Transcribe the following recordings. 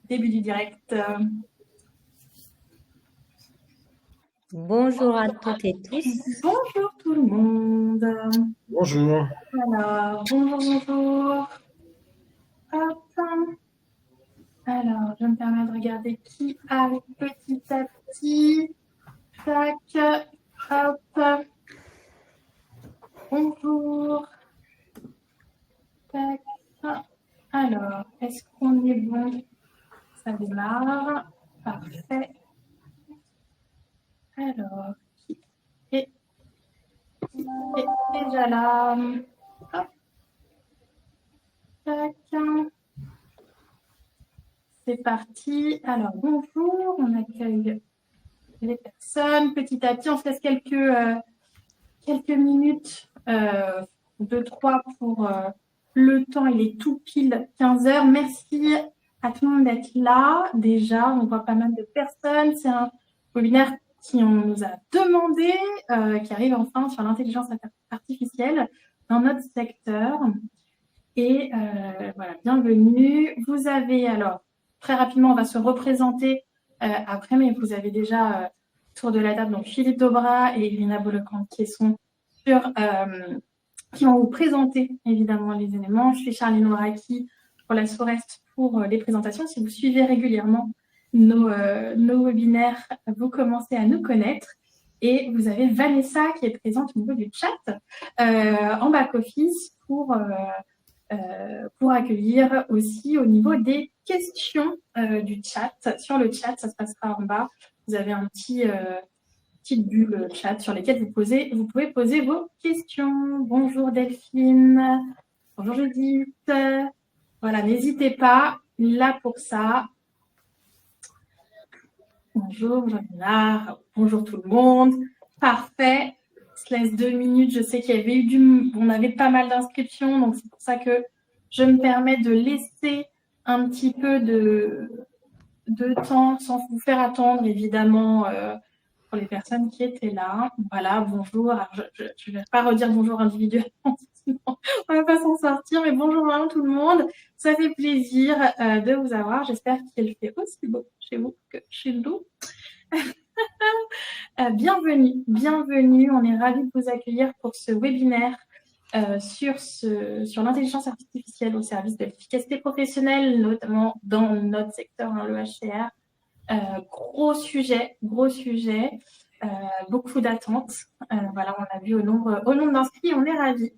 Début du direct. Bonjour à toutes et tous. Bonjour tout le monde. Bonjour. Alors, bonjour. Hop. Alors, je me permets de regarder qui arrive petit à petit. Tac. Hop. Bonjour. Tac. Alors, est-ce qu'on est bon? Ça démarre. Parfait. Alors, qui est déjà là? Hop. Tac. C'est parti. Alors, bonjour. On accueille les personnes. Petit à petit, on se laisse quelques minutes, 2-3 pour le temps. Il est tout pile 15 heures. Merci à tout le monde d'être là. Déjà, on voit pas mal de personnes. C'est un webinaire qui on nous a demandé, qui arrive enfin sur l'intelligence artificielle dans notre secteur. Et voilà, bienvenue. Vous avez alors, très rapidement, on va se représenter après, mais vous avez déjà autour de la table donc Philippe Dobrat et Irina Bolocan qui vont vous présenter évidemment les éléments. Je suis Charline Ouraki pour la Sorest pour les présentations. Si vous suivez régulièrement nos webinaires, vous commencez à nous connaître. Et vous avez Vanessa qui est présente au niveau du chat en back-office pour accueillir aussi au niveau des questions du chat. Sur le chat, ça se passera en bas. Vous avez un petite bulle chat sur lesquelles vous pouvez poser vos questions. Bonjour Delphine. Bonjour Judith. Voilà, n'hésitez pas, là pour ça. Bonjour Jean-Bernard. Bonjour tout le monde. Parfait. On se laisse 2 minutes. Je sais qu'il y avait on avait pas mal d'inscriptions, donc c'est pour ça que je me permets de laisser un petit peu de temps sans vous faire attendre, évidemment, pour les personnes qui étaient là. Voilà, bonjour. Alors, je ne vais pas redire bonjour individuellement, sinon on ne va pas s'en sortir, mais bonjour vraiment tout le monde. Ça fait plaisir de vous avoir. J'espère qu'il fait aussi beau chez vous que chez nous. Bienvenue. On est ravis de vous accueillir pour ce webinaire sur l'intelligence artificielle au service de l'efficacité professionnelle, notamment dans notre secteur, le HCR. Gros sujet, beaucoup d'attentes. Voilà, on a vu au nombre d'inscrits, on est ravis.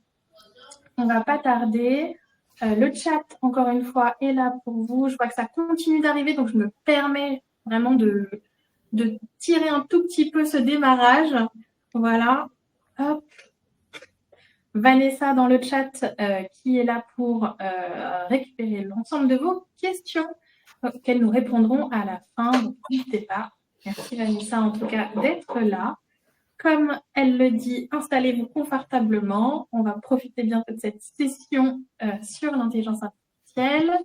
On ne va pas tarder. Le chat, encore une fois, est là pour vous. Je vois que ça continue d'arriver, donc je me permets vraiment de tirer un tout petit peu ce démarrage. Voilà. Hop. Vanessa dans le chat qui est là pour récupérer l'ensemble de vos questions auxquelles nous répondrons à la fin. Donc, n'hésitez pas. Merci Vanessa en tout cas d'être là. Comme elle le dit, installez-vous confortablement. On va profiter bientôt de cette session sur l'intelligence artificielle.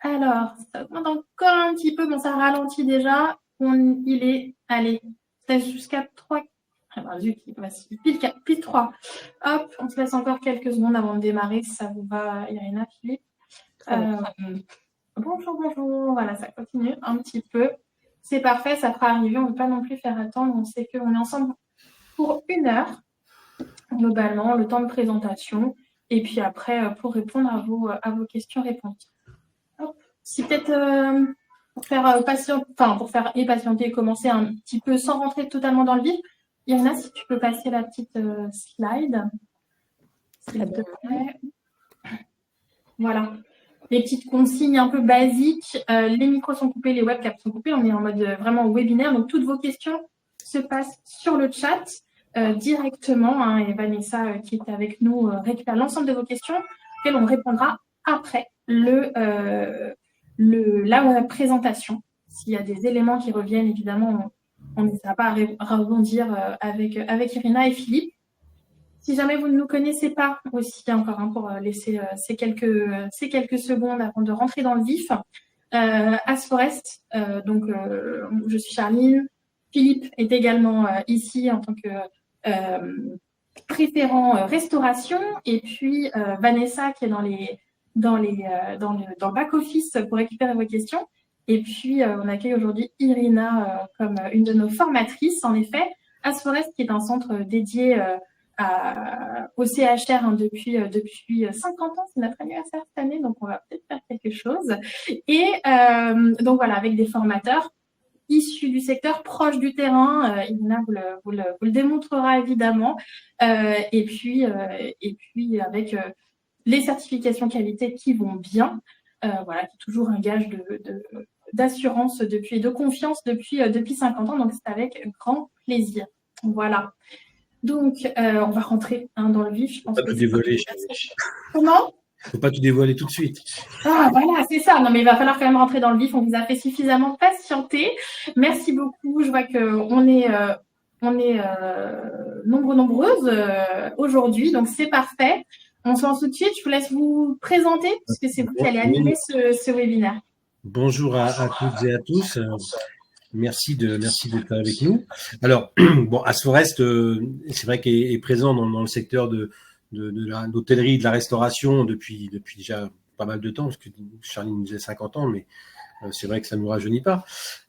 Alors, ça augmente encore un petit peu. Bon, ça ralentit déjà. Il est, allez, jusqu'à 3. Alors, zut, il passe pile 3. Hop, on se laisse encore quelques secondes avant de démarrer, si ça vous va, Irina, Philippe. Bonjour. Voilà, ça continue un petit peu. C'est parfait, ça fera arriver. On ne veut pas non plus faire attendre. On sait qu'on est ensemble pour 1 heure, globalement, le temps de présentation. Et puis après, pour répondre à vos questions-réponses. Si peut-être pour faire patienter et commencer un petit peu sans rentrer totalement dans le vif, Irina, si tu peux passer la petite slide. S'il te plaît. Voilà. Les petites consignes un peu basiques. Les micros sont coupés, les webcams sont coupés. On est en mode vraiment webinaire. Donc, toutes vos questions se passent sur le chat directement. Et Vanessa, qui est avec nous, récupère l'ensemble de vos questions auxquelles on répondra après la présentation. S'il y a des éléments qui reviennent, évidemment, on n'hésitera pas à rebondir avec Irina et Philippe. Si jamais vous ne nous connaissez pas aussi, encore pour laisser ces quelques secondes avant de rentrer dans le vif, Asforest, donc je suis Charline. Philippe est également ici en tant que préférent restauration, et puis Vanessa qui est dans les dans le back-office pour récupérer vos questions. Et puis, on accueille aujourd'hui Irina comme une de nos formatrices. En effet, Asforest, qui est un centre dédié au CHR depuis 50 ans. C'est notre anniversaire cette année, donc on va peut-être faire quelque chose. Et donc voilà, avec des formateurs issus du secteur, proche du terrain. Irina vous le démontrera évidemment. Et puis avec les certifications qualité qui vont bien. Voilà, qui est toujours un gage d'assurance de confiance depuis 50 ans. Donc, c'est avec grand plaisir. Voilà. Donc, on va rentrer dans le vif. Je pense pas tout dévoiler. Comment ? Faut pas tout dévoiler tout de suite. Ah, voilà, c'est ça. Non, mais il va falloir quand même rentrer dans le vif. On vous a fait suffisamment patienter. Merci beaucoup. Je vois qu'on est nombreuses aujourd'hui, donc c'est parfait. On se lance tout de suite. Je vous laisse vous présenter, parce que c'est vous qui allez animer ce webinaire. Bonjour à toutes et à tous. Merci d'être avec nous. Alors, bon, Asforest, c'est vrai qu'il est présent dans le secteur de l'hôtellerie et de la restauration depuis déjà pas mal de temps, parce que Charlie nous disait 50 ans, mais c'est vrai que ça ne nous rajeunit pas.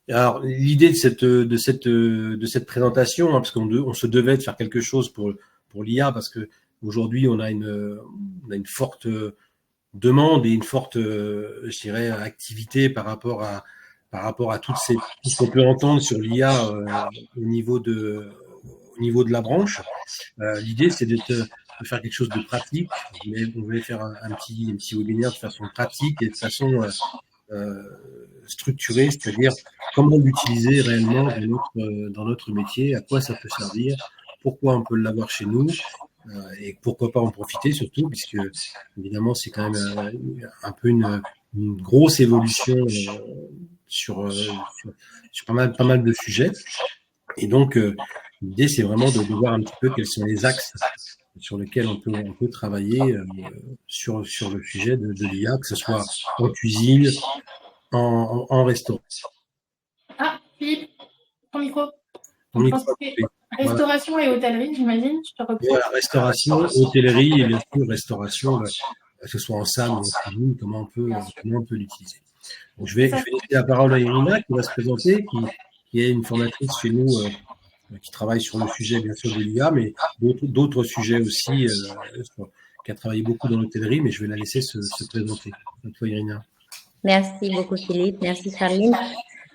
Alors, l'idée de cette présentation, parce qu'on se devait de faire quelque chose pour l'IA, parce que aujourd'hui on a une forte demande et une forte, je dirais, activité par rapport à tout ce qu'on peut entendre sur l'IA au niveau de la branche. L'idée, c'est de faire quelque chose de pratique. On voulait faire un petit webinaire de façon pratique et de façon structurée, c'est-à-dire comment l'utiliser réellement dans notre métier, à quoi ça peut servir, pourquoi on peut l'avoir chez nous, et pourquoi pas en profiter surtout, puisque évidemment c'est quand même un peu une grosse évolution sur pas mal de sujets. Et donc l'idée c'est vraiment de voir un petit peu quels sont les axes sur lesquels on peut travailler sur le sujet de l'IA, que ce soit en cuisine, en restaurant. Ah, Philippe, ton micro. Restauration et hôtellerie, j'imagine. Je te reprends. Voilà, restauration, hôtellerie et bien sûr restauration, que ce soit en salle ou en cuisine, comment on peut l'utiliser. Donc, je vais laisser la parole à Irina qui va se présenter, qui est une formatrice chez nous qui travaille sur le sujet bien sûr de l'IA, mais d'autres sujets aussi, qui a travaillé beaucoup dans l'hôtellerie, mais je vais la laisser se présenter. À toi, Irina. Merci beaucoup, Philippe. Merci, Charline.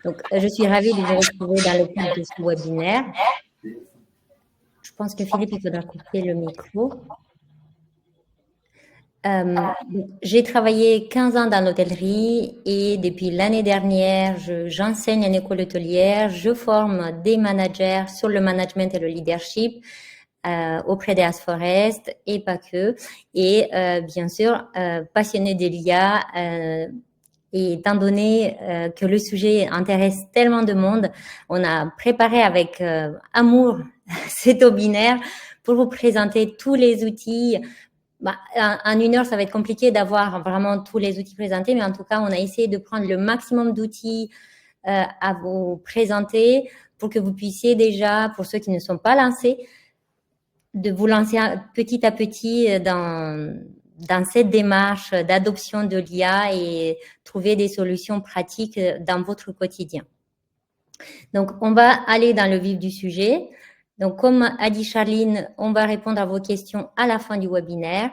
Donc, je suis ravie de vous retrouver dans le cadre de ce webinaire. Je pense que Philippe, il faudra couper le micro. J'ai travaillé 15 ans dans l'hôtellerie et depuis l'année dernière, j'enseigne en école hôtelière. Je forme des managers sur le management et le leadership auprès des Asforest et pas que. Et bien sûr, passionnée de l'IA. Et étant donné que le sujet intéresse tellement de monde, on a préparé avec amour cet webinaire pour vous présenter tous les outils. En 1 heure, ça va être compliqué d'avoir vraiment tous les outils présentés, mais en tout cas, on a essayé de prendre le maximum d'outils à vous présenter pour que vous puissiez déjà, pour ceux qui ne sont pas lancés, de vous lancer petit à petit dans cette démarche d'adoption de l'IA et trouver des solutions pratiques dans votre quotidien. Donc, on va aller dans le vif du sujet. Donc, comme a dit Charline, on va répondre à vos questions à la fin du webinaire.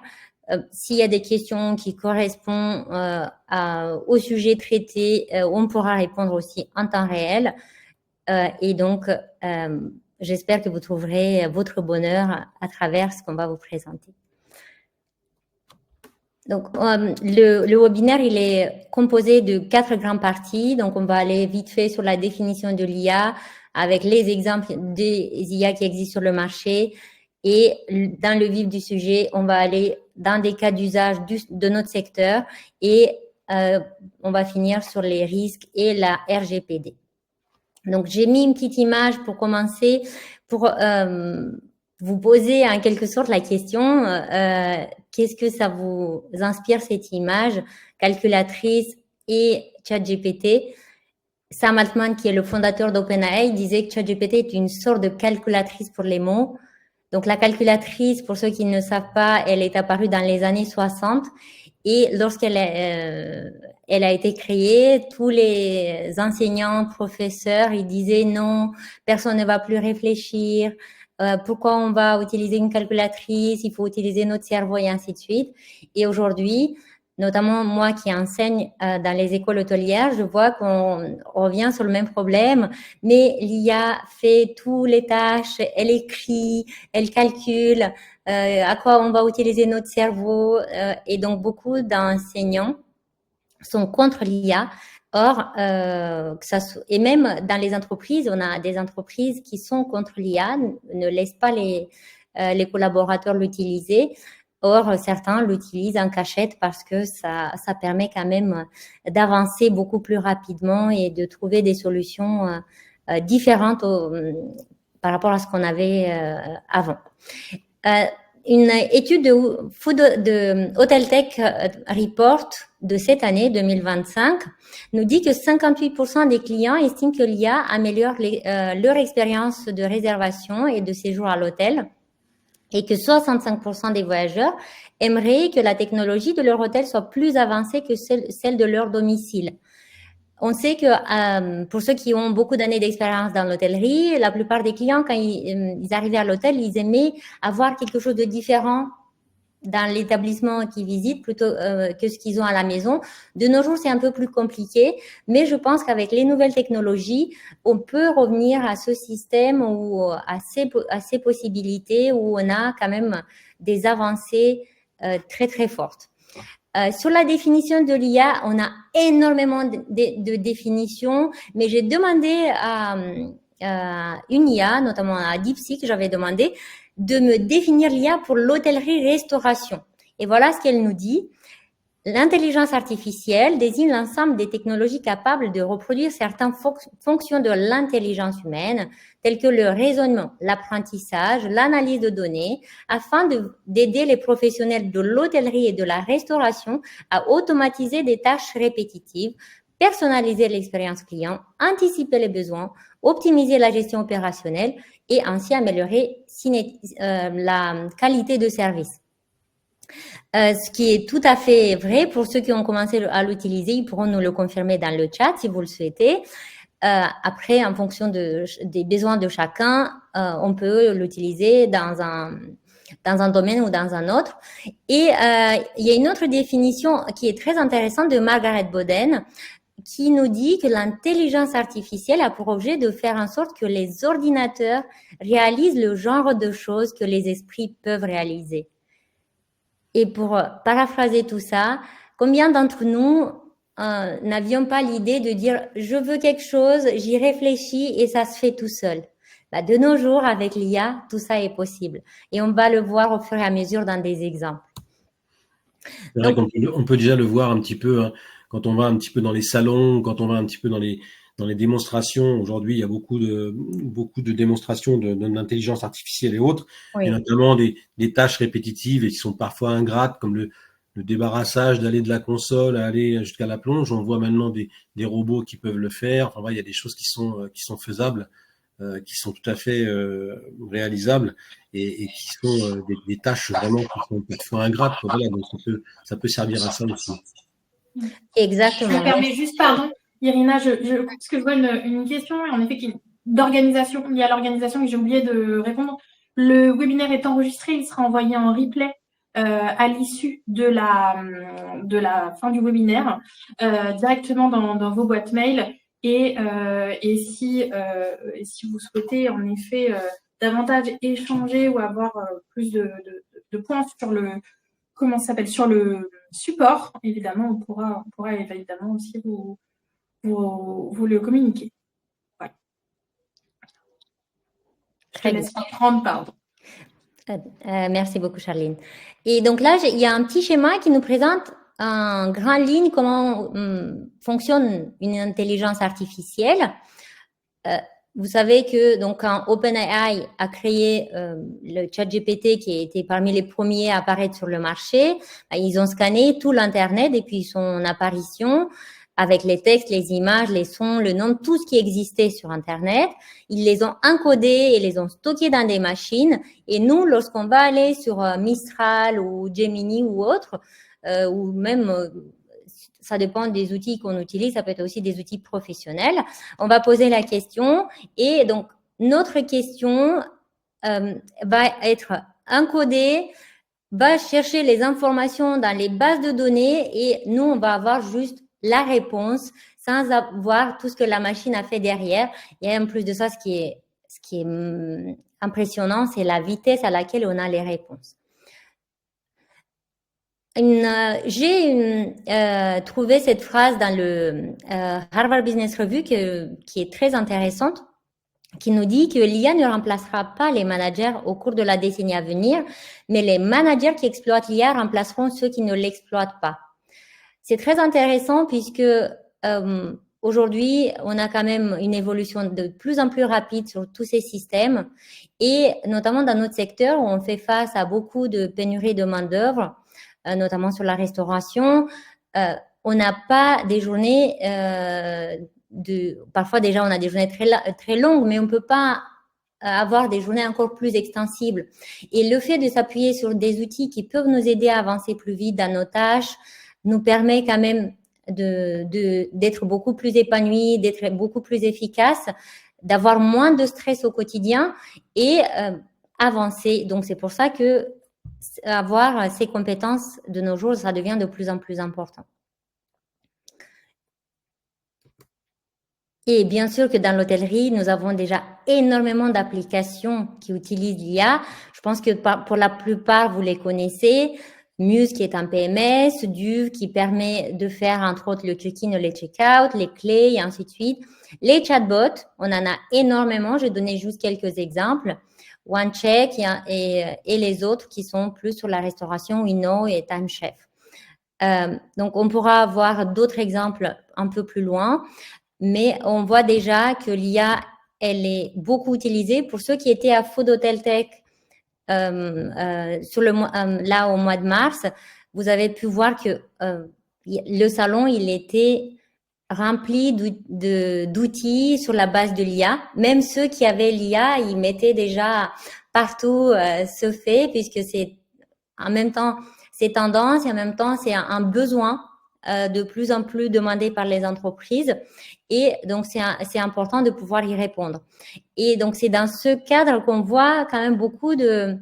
S'il y a des questions qui correspondent au sujet traité, on pourra répondre aussi en temps réel. Et donc, j'espère que vous trouverez votre bonheur à travers ce qu'on va vous présenter. Donc, le webinaire, il est composé de 4 grandes parties. Donc, on va aller vite fait sur la définition de l'IA avec les exemples des IA qui existent sur le marché. Et dans le vif du sujet, on va aller dans des cas d'usage de notre secteur et on va finir sur les risques et la RGPD. Donc, j'ai mis une petite image pour commencer pour vous poser en quelque sorte la question, qu'est-ce que ça vous inspire cette image, calculatrice et ChatGPT. Sam Altman, qui est le fondateur d'OpenAI, disait que ChatGPT est une sorte de calculatrice pour les mots. Donc, la calculatrice, pour ceux qui ne savent pas, elle est apparue dans les années 60 Et elle a été créée, tous les enseignants, professeurs, ils disaient non, personne ne va plus réfléchir. Pourquoi on va utiliser une calculatrice? Il faut utiliser notre cerveau et ainsi de suite. Et aujourd'hui, notamment moi qui enseigne dans les écoles hôtelières, je vois qu'on revient sur le même problème, mais l'IA fait toutes les tâches, elle écrit, elle calcule, à quoi on va utiliser notre cerveau, et donc beaucoup d'enseignants sont contre l'IA. Or, et même dans les entreprises, on a des entreprises qui sont contre l'IA, ne laissent pas les collaborateurs l'utiliser. Or, certains l'utilisent en cachette parce que ça permet quand même d'avancer beaucoup plus rapidement et de trouver des solutions différentes par rapport à ce qu'on avait avant. Une étude de Hotel Tech Report de cette année 2025 nous dit que 58% des clients estiment que l'IA améliore leur expérience de réservation et de séjour à l'hôtel et que 65% des voyageurs aimeraient que la technologie de leur hôtel soit plus avancée que celle de leur domicile. On sait que pour ceux qui ont beaucoup d'années d'expérience dans l'hôtellerie, la plupart des clients, quand ils arrivaient à l'hôtel, ils aimaient avoir quelque chose de différent dans l'établissement qu'ils visitent plutôt que ce qu'ils ont à la maison. De nos jours, c'est un peu plus compliqué, mais je pense qu'avec les nouvelles technologies, on peut revenir à ce système ou à ces possibilités où on a quand même des avancées très, très fortes. Sur la définition de l'IA, on a énormément de définitions, mais j'ai demandé à une IA, notamment à DeepSeek, j'avais demandé de me définir l'IA pour l'hôtellerie-restauration. Et voilà ce qu'elle nous dit. L'intelligence artificielle désigne l'ensemble des technologies capables de reproduire certaines fonctions de l'intelligence humaine, telles que le raisonnement, l'apprentissage, l'analyse de données, afin d'aider les professionnels de l'hôtellerie et de la restauration à automatiser des tâches répétitives, personnaliser l'expérience client, anticiper les besoins, optimiser la gestion opérationnelle et ainsi améliorer la qualité de service. Ce qui est tout à fait vrai pour ceux qui ont commencé à l'utiliser, ils pourront nous le confirmer dans le chat si vous le souhaitez. Après, en fonction des besoins de chacun, on peut l'utiliser dans un domaine ou dans un autre. Et il y a une autre définition qui est très intéressante de Margaret Boden qui nous dit que l'intelligence artificielle a pour objet de faire en sorte que les ordinateurs réalisent le genre de choses que les esprits peuvent réaliser. Et pour paraphraser tout ça, combien d'entre nous n'avions pas l'idée de dire « je veux quelque chose, j'y réfléchis et ça se fait tout seul ». De nos jours, avec l'IA, tout ça est possible. Et on va le voir au fur et à mesure dans des exemples. C'est vrai qu'on peut déjà le voir un petit peu hein, quand on va un petit peu dans les salons, quand on va un petit peu dans les démonstrations. Aujourd'hui, il y a beaucoup de démonstrations d'intelligence artificielle et autres, oui. Et notamment des tâches répétitives et qui sont parfois ingrates, comme le débarrassage, d'aller de la console à aller jusqu'à la plonge. On voit maintenant des robots qui peuvent le faire. Enfin, il y a des choses qui sont faisables, qui sont tout à fait réalisables et qui sont des tâches vraiment qui sont parfois ingrates. Voilà, donc ça peut servir à ça aussi. Exactement. Je me permets juste, pardon, Irina, parce que je vois une question, en effet, d'organisation. Il y a l'organisation que j'ai oublié de répondre. Le webinaire est enregistré, il sera envoyé en replay à l'issue de la fin du webinaire, directement dans vos boîtes mail. Et si vous souhaitez, en effet, davantage échanger ou avoir plus de points sur sur le support, évidemment, on pourra évidemment aussi vous le communiquer. Ouais. Je te laisse reprendre, pardon. Merci beaucoup, Charline. Et donc là, il y a un petit schéma qui nous présente en grande ligne comment fonctionne une intelligence artificielle. Vous savez que donc quand OpenAI a créé le ChatGPT qui a été parmi les premiers à apparaître sur le marché, ils ont scanné tout l'internet depuis son apparition avec les textes, les images, les sons, le nom, tout ce qui existait sur internet. Ils les ont encodés et les ont stockés dans des machines. Et nous, lorsqu'on va aller sur Mistral ou Gemini ou autre, ou même ça dépend des outils qu'on utilise, ça peut être aussi des outils professionnels. On va poser la question et donc notre question va être encodée, va chercher les informations dans les bases de données et nous, on va avoir juste la réponse sans avoir tout ce que la machine a fait derrière. Et en plus de ça, ce qui est impressionnant, c'est la vitesse à laquelle on a les réponses. J'ai trouvé cette phrase dans le Harvard Business Review qui est très intéressante, qui nous dit que l'IA ne remplacera pas les managers au cours de la décennie à venir, mais les managers qui exploitent l'IA remplaceront ceux qui ne l'exploitent pas. C'est très intéressant puisque aujourd'hui, on a quand même une évolution de plus en plus rapide sur tous ces systèmes et notamment dans notre secteur où on fait face à beaucoup de pénuries de main-d'œuvre, notamment sur la restauration. On n'a pas des journées parfois déjà on a des journées très longues, mais on ne peut pas avoir des journées encore plus extensibles. Et le fait de s'appuyer sur des outils qui peuvent nous aider à avancer plus vite dans nos tâches nous permet quand même d'être beaucoup plus épanouis, d'être beaucoup plus efficaces, d'avoir moins de stress au quotidien et avancer. Donc, c'est pour ça que avoir ces compétences de nos jours, ça devient de plus en plus important. Et bien sûr que dans l'hôtellerie, nous avons déjà énormément d'applications qui utilisent l'IA. Je pense que pour la plupart, vous les connaissez. Muse qui est un PMS, Duve qui permet de faire entre autres le check-in et le check-out, les clés et ainsi de suite. Les chatbots, on en a énormément. Je vais donner juste quelques exemples. OneCheck et les autres qui sont plus sur la restauration, Wino et Time Chef. Donc, on pourra avoir d'autres exemples un peu plus loin. Mais on voit déjà que l'IA, elle est beaucoup utilisée. Pour ceux qui étaient à Food Hotel Tech là au mois de mars, vous avez pu voir que le salon, il était rempli d'outils sur la base de l'IA. Même ceux qui avaient l'IA, ils mettaient déjà partout ce fait, puisque c'est en même temps, c'est tendance et en même temps, c'est un besoin de plus en plus demandé par les entreprises. Et donc, c'est important de pouvoir y répondre. Et donc, c'est dans ce cadre qu'on voit quand même beaucoup de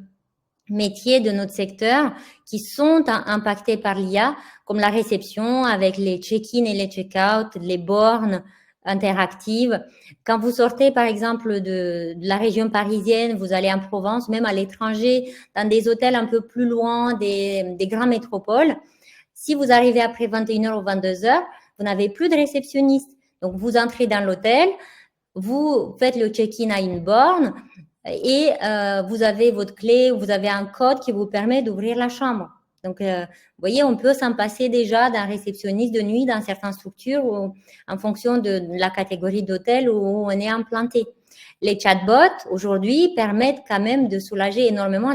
métiers de notre secteur qui sont impactés par l'IA, comme la réception avec les check-in et les check-out, les bornes interactives. Quand vous sortez, par exemple, de la région parisienne, vous allez en Provence, même à l'étranger, dans des hôtels un peu plus loin des grandes métropoles, si vous arrivez après 21h ou 22h, vous n'avez plus de réceptionniste. Donc, vous entrez dans l'hôtel, vous faites le check-in à une borne et vous avez votre clé, vous avez un code qui vous permet d'ouvrir la chambre. Donc, vous voyez, on peut s'en passer déjà d'un réceptionniste de nuit dans certaines structures ou en fonction de la catégorie d'hôtel où on est implanté. Les chatbots, aujourd'hui, permettent quand même de soulager énormément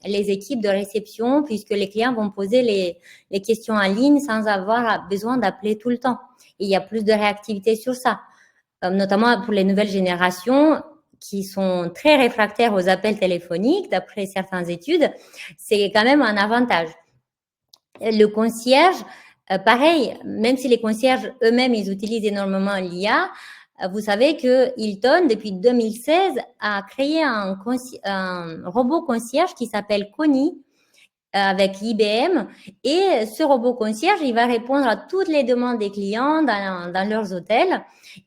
les équipes de réception puisque les clients vont poser les questions en ligne sans avoir besoin d'appeler tout le temps. Et il y a plus de réactivité sur ça, notamment pour les nouvelles générations qui sont très réfractaires aux appels téléphoniques, d'après certaines études. C'est quand même un avantage. Le concierge, pareil, même si les concierges eux-mêmes, ils utilisent énormément l'IA, vous savez que Hilton, depuis 2016, a créé un robot concierge qui s'appelle Connie avec IBM. Et ce robot concierge, il va répondre à toutes les demandes des clients dans leurs hôtels.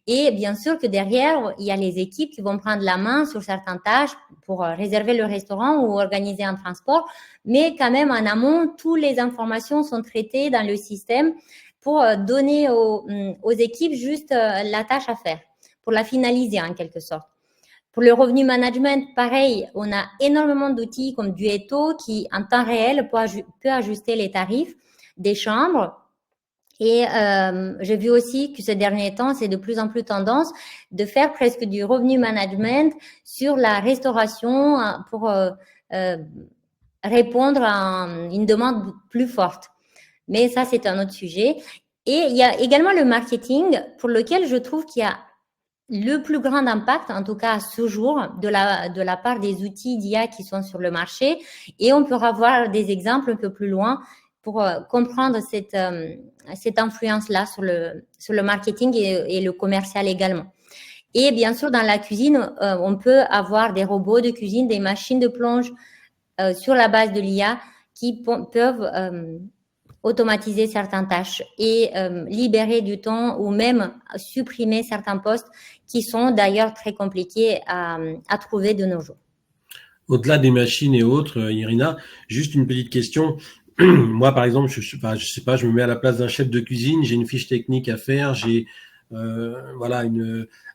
Et bien sûr que derrière, il y a les équipes qui vont prendre la main sur certaines tâches pour réserver le restaurant ou organiser un transport. Mais quand même, en amont, toutes les informations sont traitées dans le système pour donner aux équipes juste la tâche à faire, pour la finaliser en quelque sorte. Pour le revenu management, pareil, on a énormément d'outils comme Duetto qui, en temps réel, peut ajuster les tarifs des chambres. Et j'ai vu aussi que ces derniers temps, c'est de plus en plus tendance de faire presque du revenu management sur la restauration pour répondre à une demande plus forte. Mais ça, c'est un autre sujet. Et il y a également le marketing pour lequel je trouve qu'il y a le plus grand impact, en tout cas à ce jour, de la part des outils d'IA qui sont sur le marché. Et on peut avoir des exemples un peu plus loin pour comprendre cette influence-là sur le marketing et le commercial également. Et bien sûr, dans la cuisine, on peut avoir des robots de cuisine, des machines de plonge sur la base de l'IA qui peuvent automatiser certaines tâches et libérer du temps ou même supprimer certains postes qui sont d'ailleurs très compliqués à trouver de nos jours. Au-delà des machines et autres, Irina, juste une petite question. Moi, par exemple, je sais pas, je me mets à la place d'un chef de cuisine, j'ai une fiche technique à faire, j'ai voilà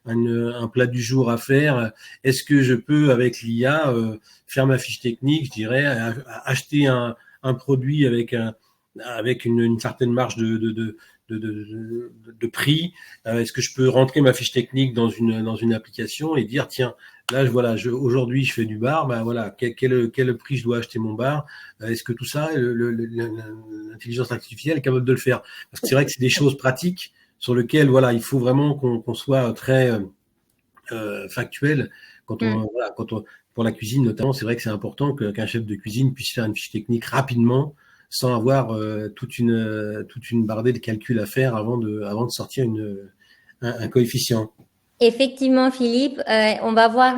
un plat du jour à faire. Est-ce que je peux, avec l'IA, faire ma fiche technique, je dirais, acheter un produit avec une certaine marge de prix. Est-ce que je peux rentrer ma fiche technique dans une application et dire tiens, là aujourd'hui je fais du bar, ben voilà, quel prix je dois acheter mon bar. Est-ce que tout ça, l'intelligence artificielle est capable de le faire? Parce que c'est vrai que c'est des choses pratiques sur lesquelles voilà, il faut vraiment qu'on soit très factuel quand on pour la cuisine notamment. C'est vrai que c'est important qu'un chef de cuisine puisse faire une fiche technique rapidement, sans avoir toute une bardée de calculs à faire avant de sortir un coefficient. Effectivement, Philippe, on va voir,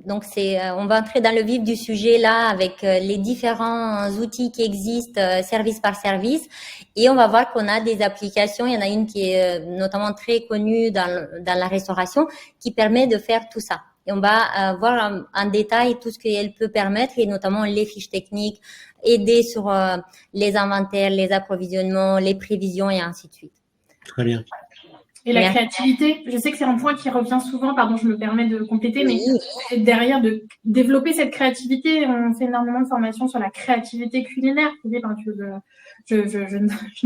donc on va entrer dans le vif du sujet là avec les différents outils qui existent service par service, et on va voir qu'on a des applications. Il y en a une qui est notamment très connue dans la restauration qui permet de faire tout ça. Et on va voir en détail tout ce qu'elle peut permettre, et notamment les fiches techniques, aider sur les inventaires, les approvisionnements, les prévisions et ainsi de suite. Très bien. Et la créativité, je sais que c'est un point qui revient souvent, pardon, je me permets de compléter, mais derrière de développer cette créativité, on fait énormément de formations sur la créativité culinaire. Je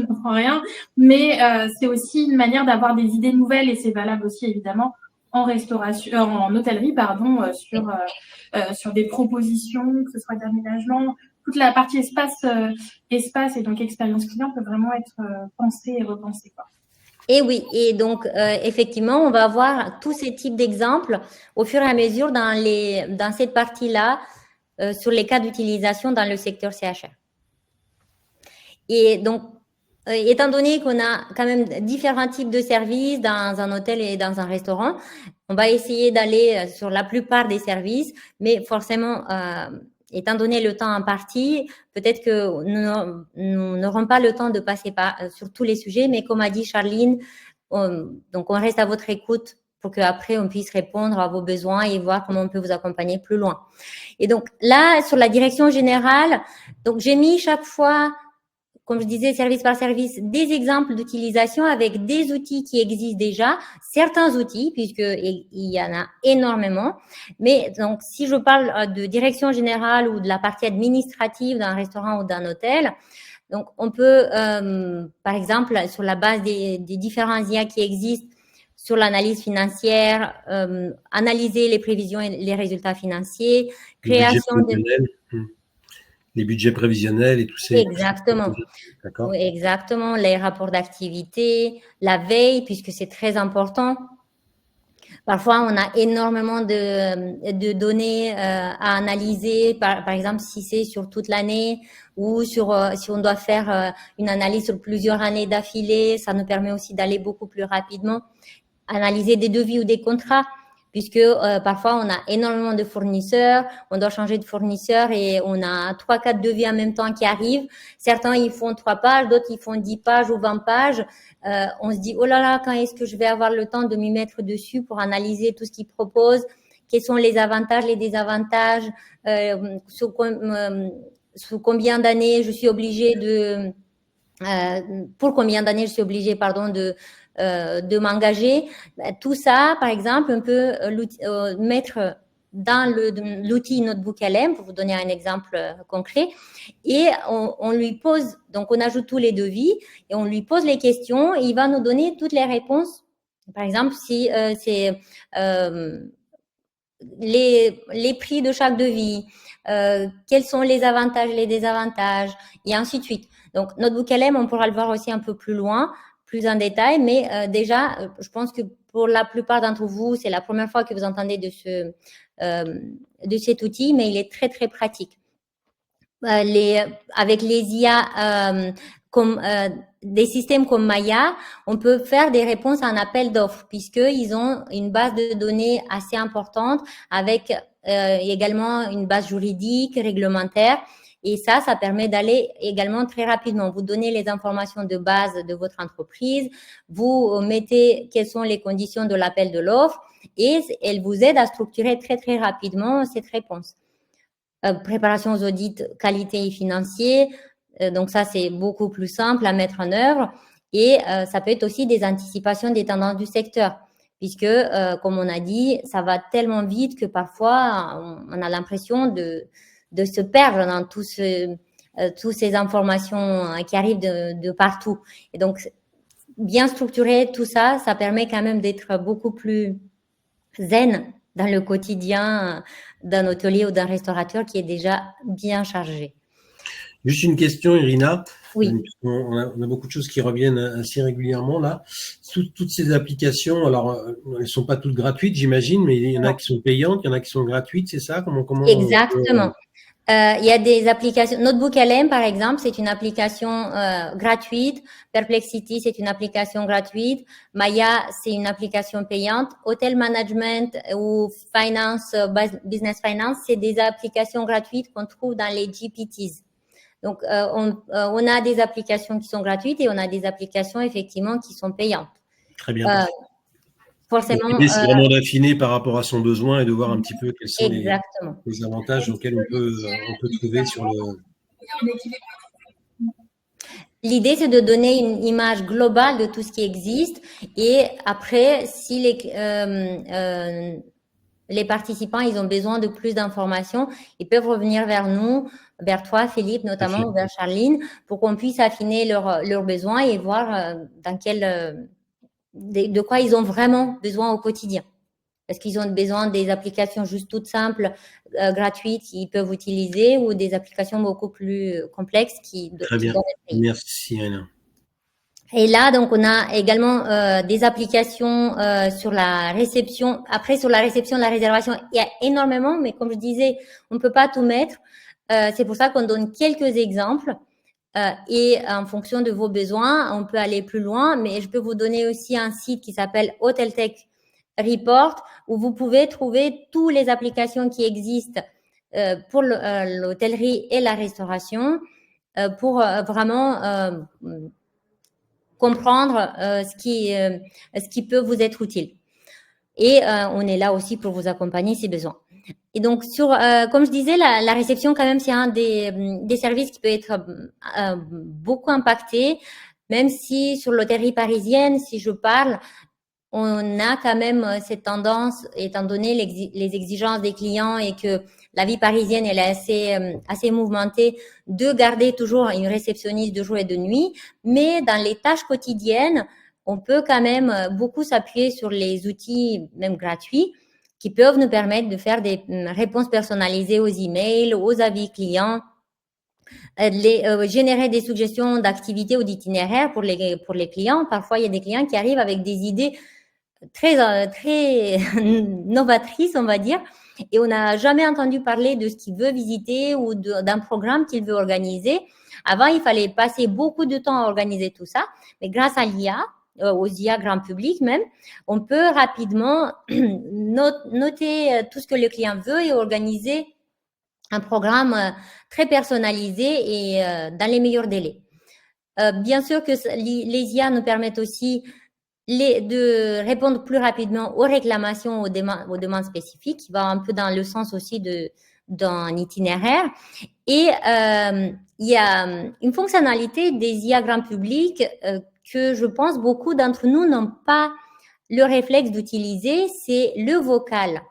n'apprends rien, mais c'est aussi une manière d'avoir des idées nouvelles, et c'est valable aussi évidemment en restauration, en hôtellerie, pardon, sur des propositions, que ce soit d'aménagement. Toute la partie espace et donc expérience client peut vraiment être pensée et repensée, quoi. Et oui, et donc effectivement, on va voir tous ces types d'exemples au fur et à mesure dans cette partie-là sur les cas d'utilisation dans le secteur CHR. Et donc, étant donné qu'on a quand même différents types de services dans un hôtel et dans un restaurant, on va essayer d'aller sur la plupart des services, mais forcément, étant donné le temps imparti, peut-être que nous n'aurons pas le temps de passer sur tous les sujets, mais comme a dit Charline, donc on reste à votre écoute pour qu'après on puisse répondre à vos besoins et voir comment on peut vous accompagner plus loin. Et donc là, sur la direction générale, donc j'ai mis chaque fois, comme je disais, service par service, des exemples d'utilisation avec des outils qui existent déjà, certains outils, puisqu'il y en a énormément. Mais donc, si je parle de direction générale ou de la partie administrative d'un restaurant ou d'un hôtel, donc on peut, par exemple, sur la base des différents IA qui existent, sur l'analyse financière, analyser les prévisions et les résultats financiers, création de... Les budgets prévisionnels et tout ça. Exactement. D'accord. Oui, exactement. Les rapports d'activité, la veille, puisque c'est très important. Parfois, on a énormément de données à analyser, par exemple, si c'est sur toute l'année ou si on doit faire une analyse sur plusieurs années d'affilée, ça nous permet aussi d'aller beaucoup plus rapidement. Analyser des devis ou des contrats, puisque parfois on a énormément de fournisseurs, on doit changer de fournisseur et on a 3-4 devis en même temps qui arrivent. Certains ils font 3 pages, d'autres ils font 10 pages ou 20 pages. On se dit oh là là, quand est-ce que je vais avoir le temps de m'y mettre dessus pour analyser tout ce qu'ils proposent, quels sont les avantages, les désavantages, sous combien d'années je suis obligée pour combien d'années je suis obligée, de m'engager. Tout ça, par exemple, on peut mettre dans l'outil Notebook LM, pour vous donner un exemple concret, et on lui pose, donc on ajoute tous les devis, et on lui pose les questions, et il va nous donner toutes les réponses. Par exemple, si c'est les prix de chaque devis, quels sont les avantages, les désavantages, et ainsi de suite. Donc, Notebook LM, on pourra le voir aussi un peu plus loin, plus en détail, mais déjà, je pense que pour la plupart d'entre vous, c'est la première fois que vous entendez de cet outil, mais il est très, très pratique. avec les IA comme des systèmes comme Maya, on peut faire des réponses à un appel d'offres puisqu'ils ont une base de données assez importante avec également une base juridique, réglementaire. Et ça permet d'aller également très rapidement. Vous donnez les informations de base de votre entreprise, vous mettez quelles sont les conditions de l'appel de l'offre et elle vous aide à structurer très, très rapidement cette réponse. Préparation aux audits qualité et financier. Donc ça, c'est beaucoup plus simple à mettre en œuvre. Et ça peut être aussi des anticipations des tendances du secteur. Puisque, comme on a dit, ça va tellement vite que parfois, on a l'impression de se perdre dans toutes ces informations qui arrivent de partout. Et donc, bien structurer tout ça, ça permet quand même d'être beaucoup plus zen dans le quotidien d'un hôtelier ou d'un restaurateur qui est déjà bien chargé. Juste une question, Irina. Oui. On a beaucoup de choses qui reviennent assez régulièrement là. Toutes ces applications, alors elles sont pas toutes gratuites, j'imagine, mais il y en a qui sont payantes, il y en a qui sont gratuites, c'est ça? Comment Exactement. Il y a des applications. Notebook LM, par exemple, c'est une application gratuite. Perplexity, c'est une application gratuite. Maya, c'est une application payante. Hotel Management ou Finance, Business Finance, c'est des applications gratuites qu'on trouve dans les GPTs. Donc, on a des applications qui sont gratuites et on a des applications effectivement qui sont payantes. Très bien. Forcément. L'idée, c'est vraiment d'affiner par rapport à son besoin et de voir un petit peu quels sont les avantages auxquels on peut trouver sur le. L'idée, c'est de donner une image globale de tout ce qui existe et après, si les participants, ils ont besoin de plus d'informations, ils peuvent revenir vers nous, vers toi, Philippe, notamment, ou vers Charline, pour qu'on puisse affiner leurs besoins et voir dans de quoi ils ont vraiment besoin au quotidien. Est-ce qu'ils ont besoin des applications juste toutes simples, gratuites qu'ils peuvent utiliser ou des applications beaucoup plus complexes Très bien. Merci, Anna. Et là, donc, on a également des applications sur la réception. Après, sur la réception, la réservation, il y a énormément, mais comme je disais, on ne peut pas tout mettre. C'est pour ça qu'on donne quelques exemples. Et en fonction de vos besoins, on peut aller plus loin. Mais je peux vous donner aussi un site qui s'appelle Hotel Tech Report, où vous pouvez trouver toutes les applications qui existent pour l'hôtellerie et la restauration pour vraiment comprendre ce qui peut vous être utile. Et on est là aussi pour vous accompagner si besoin. Et donc, comme je disais, la réception, quand même, c'est un des services qui peut être beaucoup impacté, même si sur l'hôtellerie parisienne, si je parle, on a quand même cette tendance, étant donné les exigences des clients et que la vie parisienne, elle est assez mouvementée, de garder toujours une réceptionniste de jour et de nuit. Mais dans les tâches quotidiennes, on peut quand même beaucoup s'appuyer sur les outils, même gratuits, qui peuvent nous permettre de faire des réponses personnalisées aux emails, aux avis clients, générer des suggestions d'activités ou d'itinéraires pour les clients. Parfois, il y a des clients qui arrivent avec des idées très novatrices, on va dire, et on n'a jamais entendu parler de ce qu'il veut visiter ou d'un programme qu'il veut organiser. Avant, il fallait passer beaucoup de temps à organiser tout ça, mais grâce à l'IA, aux IA grand public même, on peut rapidement noter tout ce que le client veut et organiser un programme très personnalisé et dans les meilleurs délais. Bien sûr que les IA nous permettent aussi de répondre plus rapidement aux réclamations, aux demandes spécifiques, qui va un peu dans le sens aussi d'un itinéraire. Et il y a une fonctionnalité des IA grand public que je pense beaucoup d'entre nous n'ont pas le réflexe d'utiliser, c'est le vocal.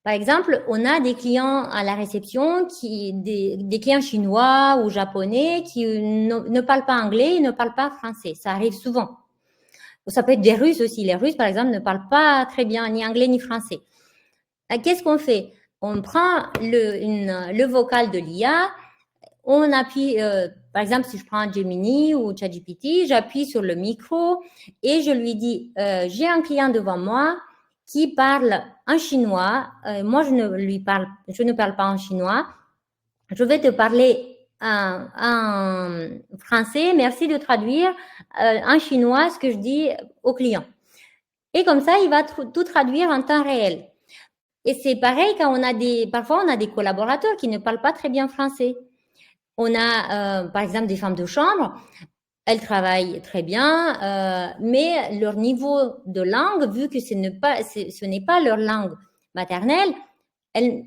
Par exemple, on a des clients à la réception, des clients chinois ou japonais qui ne parlent pas anglais, ne parlent pas français. Ça arrive souvent. Ça peut être des Russes aussi. Les Russes, par exemple, ne parlent pas très bien ni anglais ni français. Qu'est-ce qu'on fait? On prend le vocal de l'IA, on appuie, par exemple, si je prends Gemini ou ChatGPT, j'appuie sur le micro et je lui dis, j'ai un client devant moi qui parle en chinois. Moi, je ne parle pas en chinois. je vais te parler en français, merci de traduire en chinois ce que je dis au client. Et comme ça, il va tout traduire en temps réel. Et c'est pareil quand parfois on a des collaborateurs qui ne parlent pas très bien français. On a, par exemple, des femmes de chambre, elles travaillent très bien, mais leur niveau de langue, vu que ce n'est pas leur langue maternelle, elle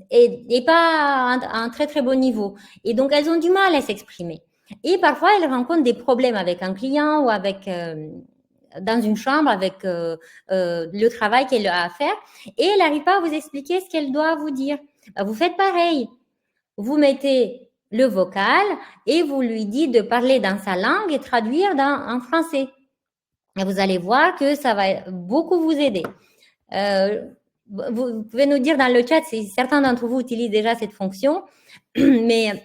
est pas à un très très bon niveau. Et donc, elles ont du mal à s'exprimer. Et parfois, elles rencontrent des problèmes avec un client ou avec dans une chambre avec le travail qu'elle a à faire, et elle n'arrive pas à vous expliquer ce qu'elle doit vous dire. Vous faites pareil. Vous mettez le vocal et vous lui dites de parler dans sa langue et traduire en français. Et vous allez voir que ça va beaucoup vous aider. Vous pouvez nous dire dans le chat si certains d'entre vous utilisent déjà cette fonction, mais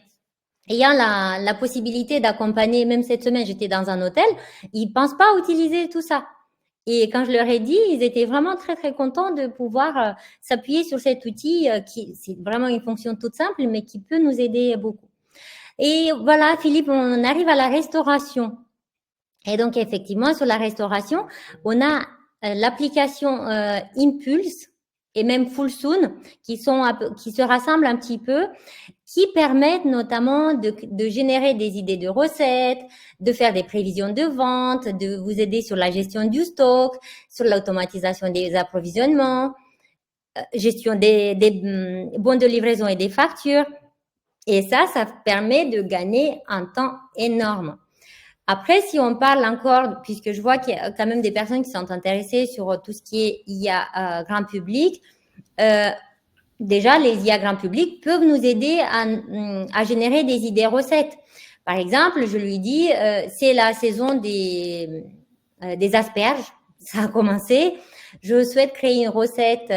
ayant la possibilité d'accompagner, même cette semaine, j'étais dans un hôtel, ils pensent pas utiliser tout ça. Et quand je leur ai dit, ils étaient vraiment très, très contents de pouvoir s'appuyer sur cet outil qui, c'est vraiment une fonction toute simple, mais qui peut nous aider beaucoup. Et voilà, Philippe, on arrive à la restauration. Et donc, effectivement, sur la restauration, on a l'application Impulse et même Fullsoon qui se rassemblent un petit peu, qui permettent notamment de générer des idées de recettes, de faire des prévisions de vente, de vous aider sur la gestion du stock, sur l'automatisation des approvisionnements, gestion des bons de livraison et des factures. Et ça permet de gagner un temps énorme. Après, si on parle encore, puisque je vois qu'il y a quand même des personnes qui sont intéressées sur tout ce qui est IA grand public, déjà, les IA grand public peuvent nous aider à générer des idées recettes. Par exemple, je lui dis, c'est la saison des asperges, ça a commencé. Je souhaite créer une recette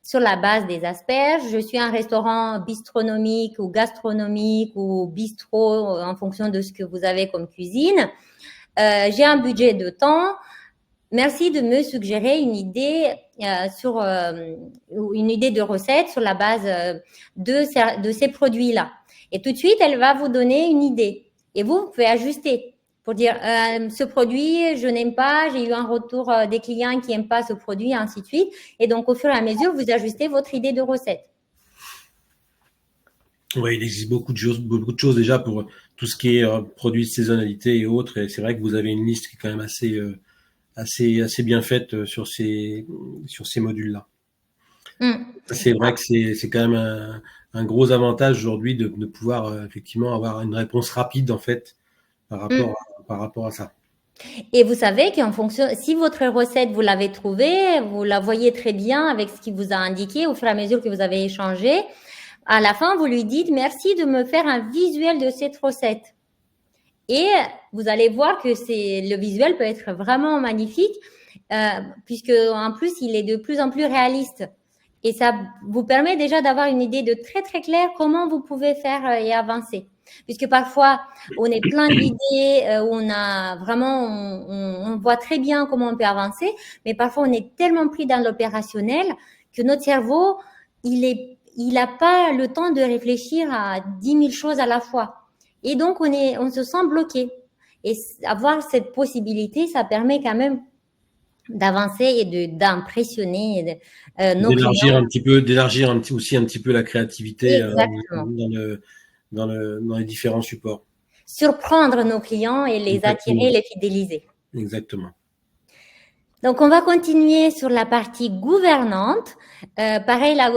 sur la base des asperges. Je suis un restaurant bistronomique ou gastronomique ou bistrot en fonction de ce que vous avez comme cuisine. J'ai un budget de temps. Merci de me suggérer une idée une idée de recette sur la base de ces produits-là. Et tout de suite, elle va vous donner une idée. Et vous pouvez ajuster pour dire ce produit, je n'aime pas, j'ai eu un retour des clients qui n'aiment pas ce produit, ainsi de suite. Et donc, au fur et à mesure, vous ajustez votre idée de recette. Oui, il existe beaucoup de choses déjà pour tout ce qui est produits de saisonnalité et autres. Et c'est vrai que vous avez une liste qui est quand même assez bien faite sur ces modules-là. C'est vrai que c'est quand même un gros avantage aujourd'hui de pouvoir effectivement avoir une réponse rapide en fait par rapport à ça. Et vous savez qu'en fonction, si votre recette vous l'avez trouvée, vous la voyez très bien avec ce qu'il vous a indiqué au fur et à mesure que vous avez échangé, à la fin vous lui dites merci de me faire un visuel de cette recette. Et vous allez voir que le visuel peut être vraiment magnifique puisque en plus il est de plus en plus réaliste. Et ça vous permet déjà d'avoir une idée de très très claire comment vous pouvez faire et avancer. Puisque parfois on est plein d'idées, on a vraiment, on voit très bien comment on peut avancer, mais parfois on est tellement pris dans l'opérationnel que notre cerveau il a pas le temps de réfléchir à 10 000 choses à la fois. Et donc on se sent bloqué. Et avoir cette possibilité, ça permet quand même d'avancer et d'impressionner nos clients. D'élargir aussi un petit peu la créativité dans les différents supports. Surprendre nos clients et les attirer, les fidéliser. Exactement. Donc, on va continuer sur la partie gouvernante. Pareil, là,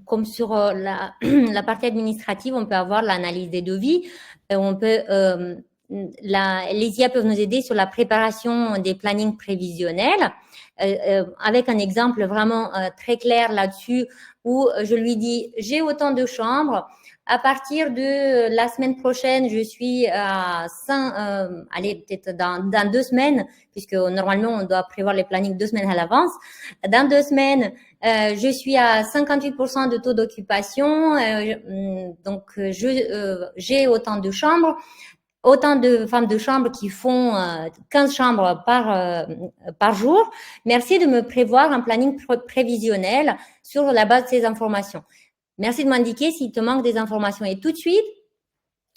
comme sur la partie administrative, on peut avoir l'analyse des devis. On peut les IA peuvent nous aider sur la préparation des plannings prévisionnels, avec un exemple vraiment très clair là-dessus où je lui dis j'ai autant de chambres. À partir de la semaine prochaine, je suis à peut-être dans 2 semaines, puisque normalement on doit prévoir les plannings 2 semaines à l'avance. Dans 2 semaines, je suis à 58% de taux d'occupation, donc j'ai autant de chambres. Autant de femmes de chambre qui font 15 chambres par jour. Merci de me prévoir un planning prévisionnel sur la base de ces informations. Merci de m'indiquer s'il te manque des informations. Et tout de suite,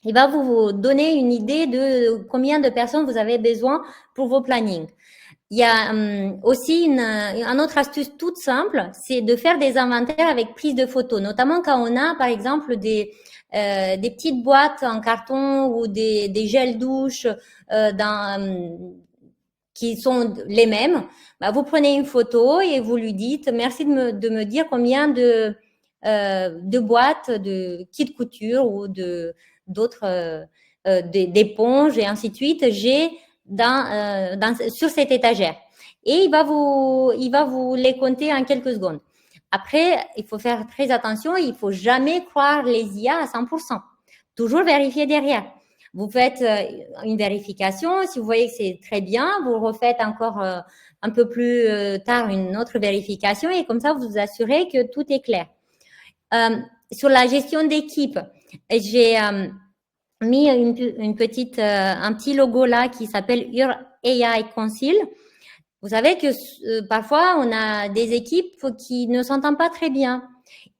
il va vous donner une idée de combien de personnes vous avez besoin pour vos plannings. Il y a aussi une autre astuce toute simple, c'est de faire des inventaires avec prise de photos, notamment quand on a, par exemple, des petites boîtes en carton ou des gels douche qui sont les mêmes. Bah, vous prenez une photo et vous lui dites merci de me dire combien de boîtes de kits couture ou d'autres d'éponges et ainsi de suite j'ai sur cette étagère. Et il va vous les compter en quelques secondes. Après, il faut faire très attention, il faut jamais croire les IA à 100%. Toujours vérifier derrière. Vous faites une vérification, si vous voyez que c'est très bien, vous refaites encore un peu plus tard une autre vérification et comme ça, vous vous assurez que tout est clair. Sur la gestion d'équipe, j'ai mis un petit logo là qui s'appelle Your AI Council. Vous savez que parfois, on a des équipes qui ne s'entendent pas très bien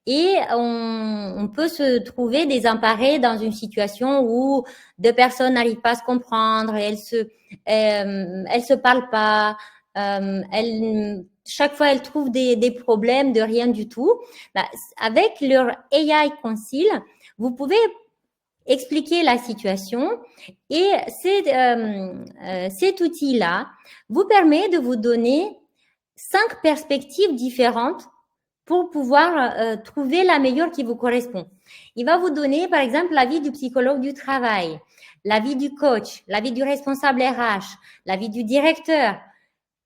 et on peut se trouver désemparé dans une situation où deux personnes n'arrivent pas à se comprendre, et elles se parlent pas, chaque fois elles trouvent des problèmes de rien du tout. Bah, avec leur AI Council, vous pouvez expliquer la situation et cet outil-là vous permet de vous donner 5 perspectives différentes pour pouvoir trouver la meilleure qui vous correspond. Il va vous donner, par exemple, l'avis du psychologue du travail, l'avis du coach, l'avis du responsable RH, l'avis du directeur,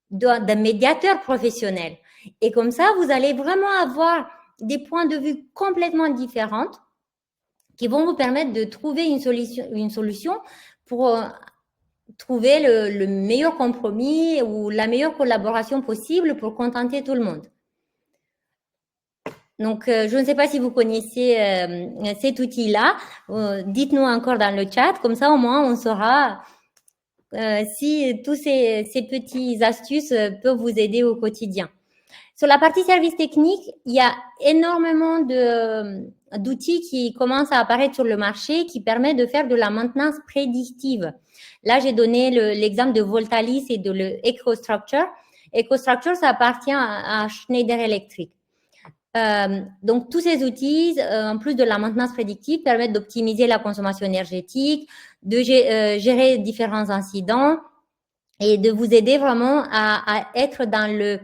d'un médiateur professionnel. Et comme ça, vous allez vraiment avoir des points de vue complètement différents qui vont vous permettre de trouver une solution pour trouver le meilleur compromis ou la meilleure collaboration possible pour contenter tout le monde. Donc, je ne sais pas si vous connaissez cet outil-là. Dites-nous encore dans le chat, comme ça au moins on saura si tous ces petites astuces peuvent vous aider au quotidien. Sur la partie service technique, il y a énormément d'outils qui commencent à apparaître sur le marché qui permettent de faire de la maintenance prédictive. Là, j'ai donné l'exemple de Voltalis et de EcoStructure. EcoStructure, ça appartient à Schneider Electric. Donc, tous ces outils, en plus de la maintenance prédictive, permettent d'optimiser la consommation énergétique, de gérer différents incidents et de vous aider vraiment à être dans le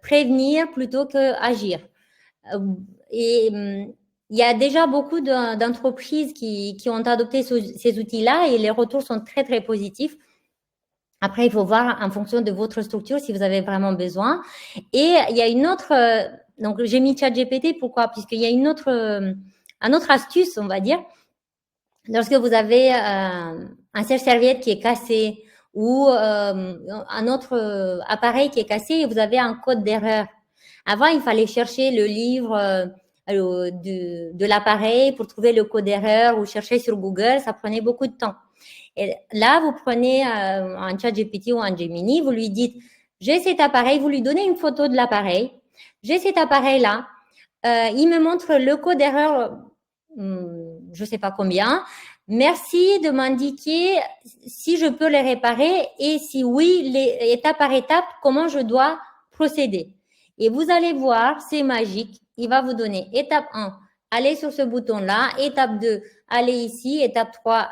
prévenir plutôt que agir. Et il y a déjà beaucoup d'entreprises qui ont adopté ces outils-là et les retours sont très, très positifs. Après, il faut voir en fonction de votre structure si vous avez vraiment besoin. Et il y a une autre... donc, j'ai mis ChatGPT. Pourquoi? Puisqu'il y a une autre astuce, on va dire. Lorsque vous avez un sèche-serviette qui est cassé ou un autre appareil qui est cassé et vous avez un code d'erreur. Avant, il fallait chercher le livre de l'appareil pour trouver le code d'erreur ou chercher sur Google. Ça prenait beaucoup de temps. Et là, vous prenez un ChatGPT ou un Gemini, vous lui dites « J'ai cet appareil », vous lui donnez une photo de l'appareil. « J'ai cet appareil-là. Il me montre le code d'erreur, je ne sais pas combien. Merci de m'indiquer si je peux les réparer et si oui, étape par étape, comment je dois procéder. » Et vous allez voir, c'est magique. Il va vous donner étape 1, allez sur ce bouton-là. Étape 2, allez ici. Étape 3,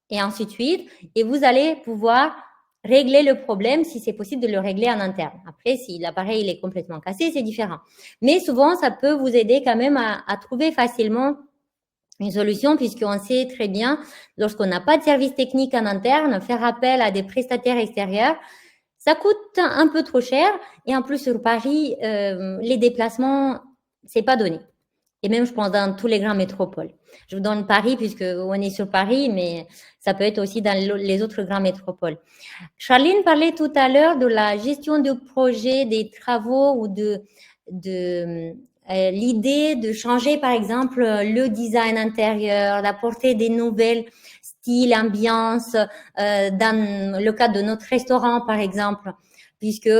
et ainsi de suite. Et vous allez pouvoir régler le problème si c'est possible de le régler en interne. Après, si l'appareil il est complètement cassé, c'est différent. Mais souvent, ça peut vous aider quand même à trouver facilement une solution puisqu'on sait très bien, lorsqu'on n'a pas de service technique en interne, faire appel à des prestataires extérieurs, ça coûte un peu trop cher. Et en plus, sur Paris, les déplacements, c'est pas donné. Et même, je pense, dans tous les grandes métropoles. Je vous donne Paris puisqu'on est sur Paris, mais ça peut être aussi dans les autres grandes métropoles. Charline parlait tout à l'heure de la gestion de projet, des travaux ou de l'idée de changer, par exemple, le design intérieur, d'apporter des nouvelles styles, ambiances, dans le cadre de notre restaurant, par exemple, puisque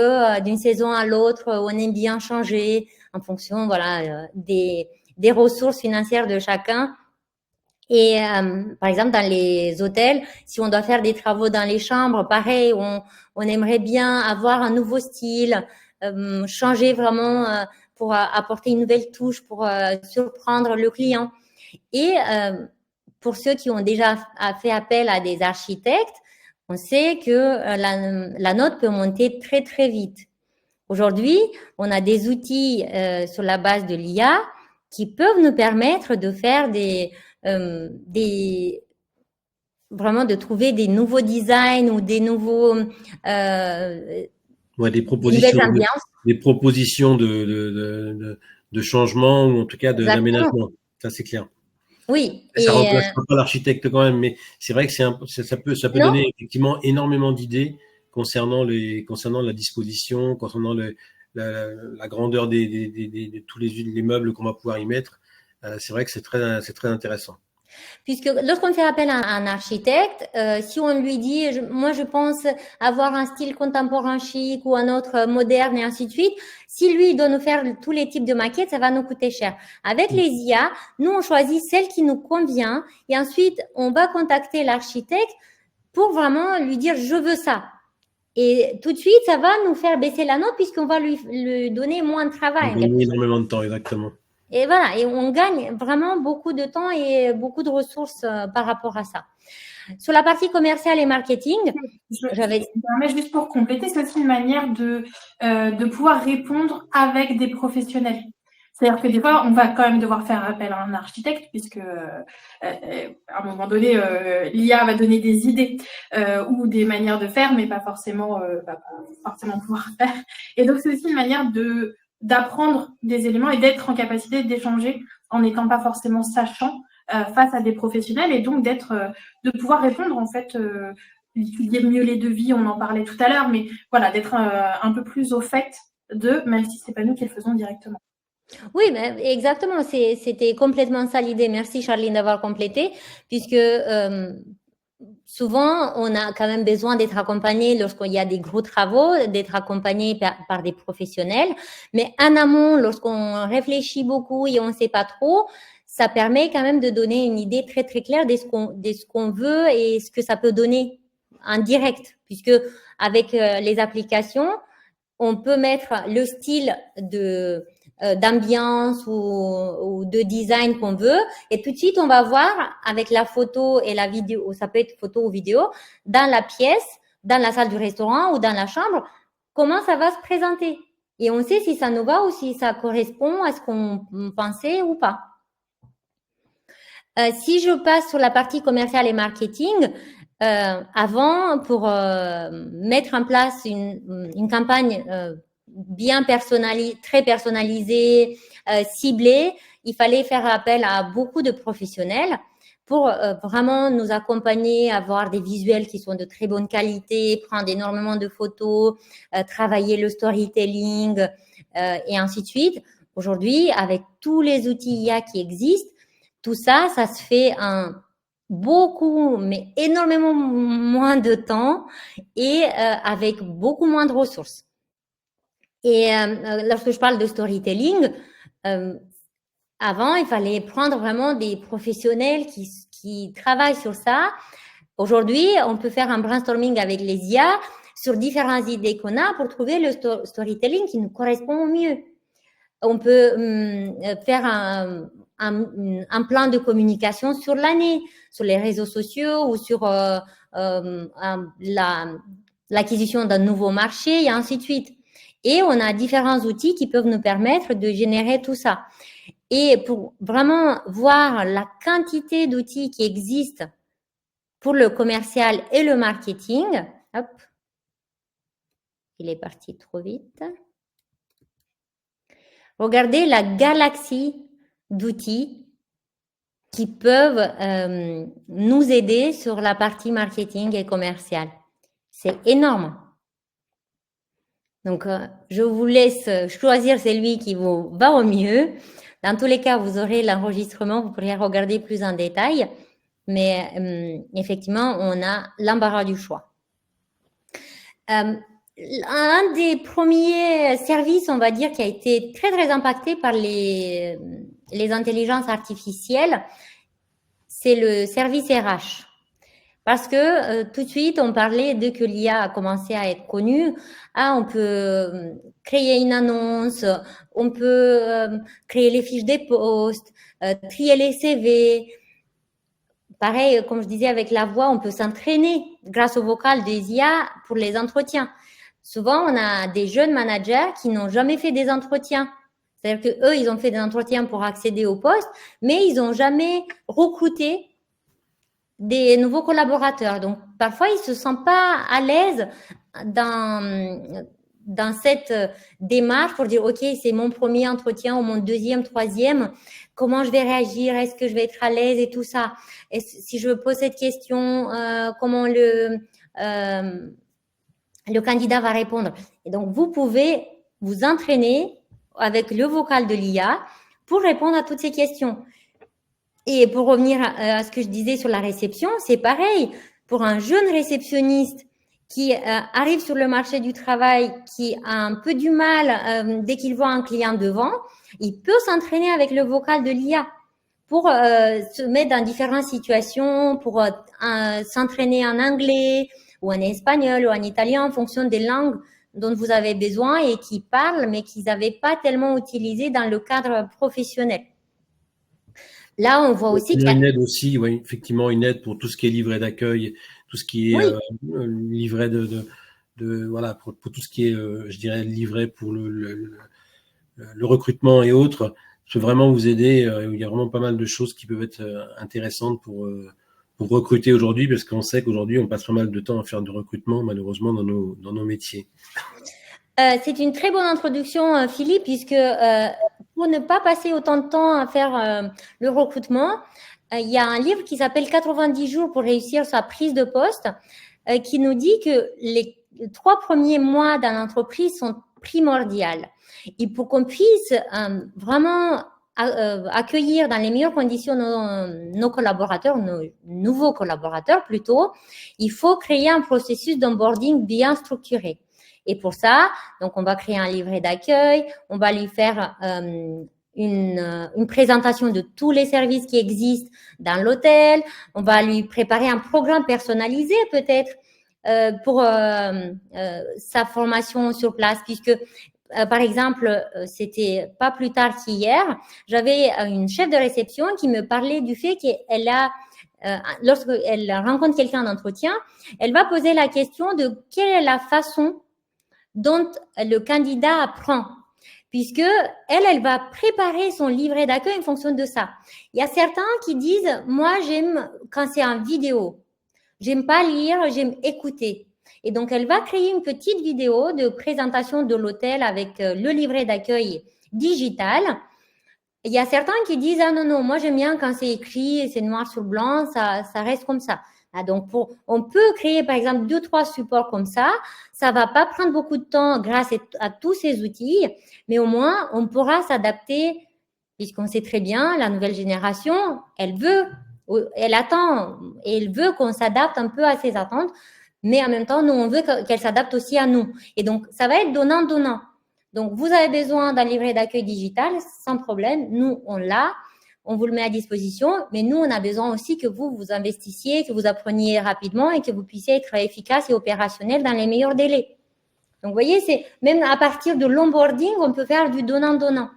d'une saison à l'autre, on aime bien changer en fonction, voilà, des des ressources financières de chacun. Et par exemple, dans les hôtels, si on doit faire des travaux dans les chambres, pareil, on aimerait bien avoir un nouveau style, changer vraiment pour apporter une nouvelle touche, pour surprendre le client. Et pour ceux qui ont déjà fait appel à des architectes, on sait que la note peut monter très, très vite. Aujourd'hui, on a des outils sur la base de l'IA qui peuvent nous permettre de faire vraiment de trouver des nouveaux designs ou des nouveaux Ouais, des nouvelles ambiances. des propositions de changement ou en tout cas d'aménagement. Ça, c'est clair. Oui. Ça remplacera pas l'architecte quand même, mais c'est vrai que ça peut donner effectivement énormément d'idées concernant la disposition, concernant la grandeur de tous les meubles qu'on va pouvoir y mettre. C'est vrai que c'est très intéressant. Puisque lorsqu'on fait appel à un architecte, si on lui dit, moi je pense avoir un style contemporain chic ou un autre moderne et ainsi de suite, si lui il doit nous faire tous les types de maquettes, ça va nous coûter cher. Avec les IA, nous on choisit celle qui nous convient et ensuite on va contacter l'architecte pour vraiment lui dire je veux ça. Et tout de suite, ça va nous faire baisser la note puisqu'on va lui donner moins de travail. On gagne énormément de temps, exactement. Et voilà, et on gagne vraiment beaucoup de temps et beaucoup de ressources par rapport à ça. Sur la partie commerciale et marketing, je me permets juste pour compléter, c'est aussi une manière de pouvoir répondre avec des professionnels. C'est-à-dire que des fois, on va quand même devoir faire appel à un architecte puisque à un moment donné, l'IA va donner des idées ou des manières de faire, mais pas forcément pouvoir faire. Et donc, c'est aussi une manière d'apprendre des éléments et d'être en capacité d'échanger en n'étant pas forcément sachant face à des professionnels et donc de pouvoir répondre en fait, d'étudier mieux les devis, on en parlait tout à l'heure, mais voilà, d'être un peu plus au fait même si c'est pas nous qui le faisons directement. Oui, mais exactement, c'était complètement ça l'idée. Merci Charline d'avoir complété, puisque souvent, on a quand même besoin d'être accompagné lorsqu'il y a des gros travaux, d'être accompagné par des professionnels. Mais en amont, lorsqu'on réfléchit beaucoup et on ne sait pas trop, ça permet quand même de donner une idée très, très claire de ce qu'on veut et ce que ça peut donner en direct. Puisque avec les applications, on peut mettre le style d'ambiance ou de design qu'on veut et tout de suite on va voir avec la photo et la vidéo, ça peut être photo ou vidéo, dans la pièce, dans la salle du restaurant ou dans la chambre, comment ça va se présenter et on sait si ça nous va ou si ça correspond à ce qu'on pensait ou pas. Si je passe sur la partie commerciale et marketing, avant, pour mettre en place une campagne bien personnalisée, très personnalisée, ciblée, il fallait faire appel à beaucoup de professionnels pour vraiment nous accompagner, avoir des visuels qui sont de très bonne qualité, prendre énormément de photos, travailler le storytelling et ainsi de suite. Aujourd'hui, avec tous les outils IA qui existent, tout ça, ça se fait en beaucoup, mais énormément moins de temps et avec beaucoup moins de ressources. Et lorsque je parle de storytelling, avant, il fallait prendre vraiment des professionnels qui travaillent sur ça. Aujourd'hui, on peut faire un brainstorming avec les IA sur différentes idées qu'on a pour trouver le storytelling qui nous correspond au mieux. On peut faire un plan de communication sur l'année, sur les réseaux sociaux ou sur l'acquisition d'un nouveau marché et ainsi de suite. Et on a différents outils qui peuvent nous permettre de générer tout ça. Et pour vraiment voir la quantité d'outils qui existent pour le commercial et le marketing, hop, il est parti trop vite. Regardez la galaxie d'outils qui peuvent nous aider sur la partie marketing et commercial. C'est énorme. Donc, je vous laisse choisir celui qui vous va au mieux. Dans tous les cas, vous aurez l'enregistrement, vous pourrez regarder plus en détail. Mais effectivement, on a l'embarras du choix. un des premiers services, on va dire, qui a été très, très impacté par les intelligences artificielles, c'est le service RH. Parce que tout de suite, on parlait, dès que l'IA a commencé à être connue, on peut créer une annonce, on peut créer les fiches des postes, trier les CV. Pareil, comme je disais, avec la voix, on peut s'entraîner grâce au vocal des IA pour les entretiens. Souvent, on a des jeunes managers qui n'ont jamais fait des entretiens. C'est-à-dire qu'eux, ils ont fait des entretiens pour accéder au poste, mais ils n'ont jamais recruté des nouveaux collaborateurs. Donc, parfois, ils ne se sentent pas à l'aise dans cette démarche pour dire, OK, c'est mon premier entretien ou mon deuxième, troisième, comment je vais réagir, est-ce que je vais être à l'aise et tout ça. Et si je pose cette question, comment le candidat va répondre. Et donc, vous pouvez vous entraîner avec le vocal de l'IA pour répondre à toutes ces questions. Et pour revenir à ce que je disais sur la réception, c'est pareil. Pour un jeune réceptionniste qui arrive sur le marché du travail, qui a un peu du mal dès qu'il voit un client devant, il peut s'entraîner avec le vocal de l'IA pour se mettre dans différentes situations, pour s'entraîner en anglais ou en espagnol ou en italien en fonction des langues dont vous avez besoin et qui parlent, mais qu'ils n'avaient pas tellement utilisé dans le cadre professionnel. Là, on voit aussi qu'il y a une aide aussi, oui, effectivement, une aide pour tout ce qui est livret d'accueil, tout ce qui est livret voilà, pour tout ce qui est, je dirais, livret pour le recrutement et autres. Je peux vraiment vous aider. Il y a vraiment pas mal de choses qui peuvent être intéressantes pour recruter aujourd'hui, parce qu'on sait qu'aujourd'hui, on passe pas mal de temps à faire du recrutement, malheureusement, dans nos métiers. C'est une très bonne introduction, Philippe, puisque pour ne pas passer autant de temps à faire le recrutement, il y a un livre qui s'appelle 90 jours pour réussir sa prise de poste, qui nous dit que les 3 premiers mois dans l'entreprise sont primordiaux. Et pour qu'on puisse vraiment accueillir dans les meilleures conditions nos collaborateurs, nos nouveaux collaborateurs plutôt, il faut créer un processus d'onboarding bien structuré. Et pour ça, donc on va créer un livret d'accueil, on va lui faire une présentation de tous les services qui existent dans l'hôtel, on va lui préparer un programme personnalisé peut-être pour sa formation sur place, puisque par exemple, c'était pas plus tard qu'hier, j'avais une chef de réception qui me parlait du fait qu'elle a lorsqu'elle rencontre quelqu'un en entretien, elle va poser la question de quelle est la façon dont le candidat apprend, puisque elle va préparer son livret d'accueil en fonction de ça. Il y a certains qui disent, moi, j'aime quand c'est en vidéo. J'aime pas lire, j'aime écouter. Et donc, elle va créer une petite vidéo de présentation de l'hôtel avec le livret d'accueil digital. Il y a certains qui disent, ah non, moi, j'aime bien quand c'est écrit, c'est noir sur blanc, ça reste comme ça. Donc, on peut créer, par exemple, 2-3 supports comme ça. Ça va pas prendre beaucoup de temps grâce à tous ces outils, mais au moins, on pourra s'adapter, puisqu'on sait très bien, la nouvelle génération, elle attend, et elle veut qu'on s'adapte un peu à ses attentes, mais en même temps, nous, on veut qu'elle s'adapte aussi à nous. Et donc, ça va être donnant-donnant. Donc, vous avez besoin d'un livret d'accueil digital, sans problème. Nous, on l'a. On vous le met à disposition, mais nous, on a besoin aussi que vous investissiez, que vous appreniez rapidement et que vous puissiez être efficace et opérationnel dans les meilleurs délais. Donc, vous voyez, c'est même à partir de l'onboarding, on peut faire du donnant-donnant.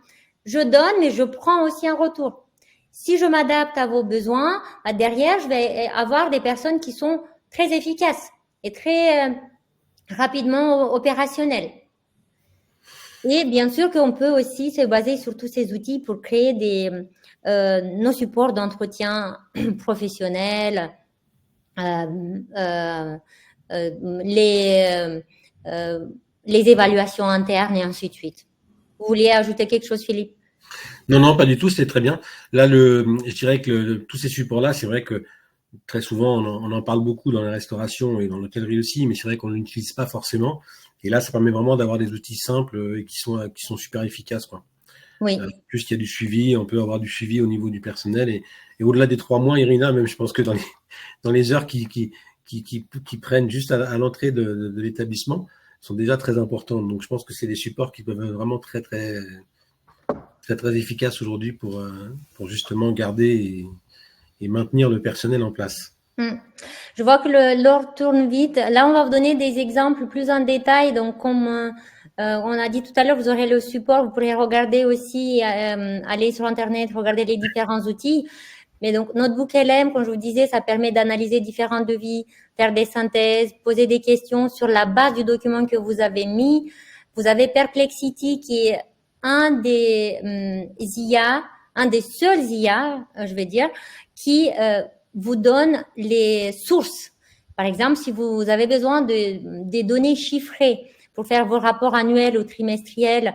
Je donne, mais je prends aussi un retour. Si je m'adapte à vos besoins, derrière, je vais avoir des personnes qui sont très efficaces et très rapidement opérationnelles. Et bien sûr qu'on peut aussi se baser sur tous ces outils pour créer nos supports d'entretien professionnels, les évaluations internes et ainsi de suite. Vous vouliez ajouter quelque chose, Philippe? Non, pas du tout, c'est très bien. Là, je dirais que tous ces supports-là, c'est vrai que très souvent, on en parle beaucoup dans la restauration et dans l'hôtellerie aussi, mais c'est vrai qu'on ne l'utilise pas forcément. Et là, ça permet vraiment d'avoir des outils simples et qui sont super efficaces, quoi. Oui. Plus qu'il y a du suivi, on peut avoir du suivi au niveau du personnel et au-delà des 3 mois, Irina, même je pense que dans les heures qui prennent juste à l'entrée de l'établissement, sont déjà très importantes. Donc, je pense que c'est des supports qui peuvent être vraiment très efficaces aujourd'hui pour justement garder et maintenir le personnel en place. Je vois que l'heure tourne vite. Là, on va vous donner des exemples plus en détail. Donc, comme on a dit tout à l'heure, vous aurez le support. Vous pourrez regarder aussi, aller sur Internet, regarder les différents outils. Mais donc, Notebook LM, comme je vous disais, ça permet d'analyser différents devis, faire des synthèses, poser des questions sur la base du document que vous avez mis. Vous avez Perplexity qui est un des IA, un des seuls IA, je vais dire, qui vous donne les sources. Par exemple, si vous avez besoin des données chiffrées pour faire vos rapports annuels ou trimestriels,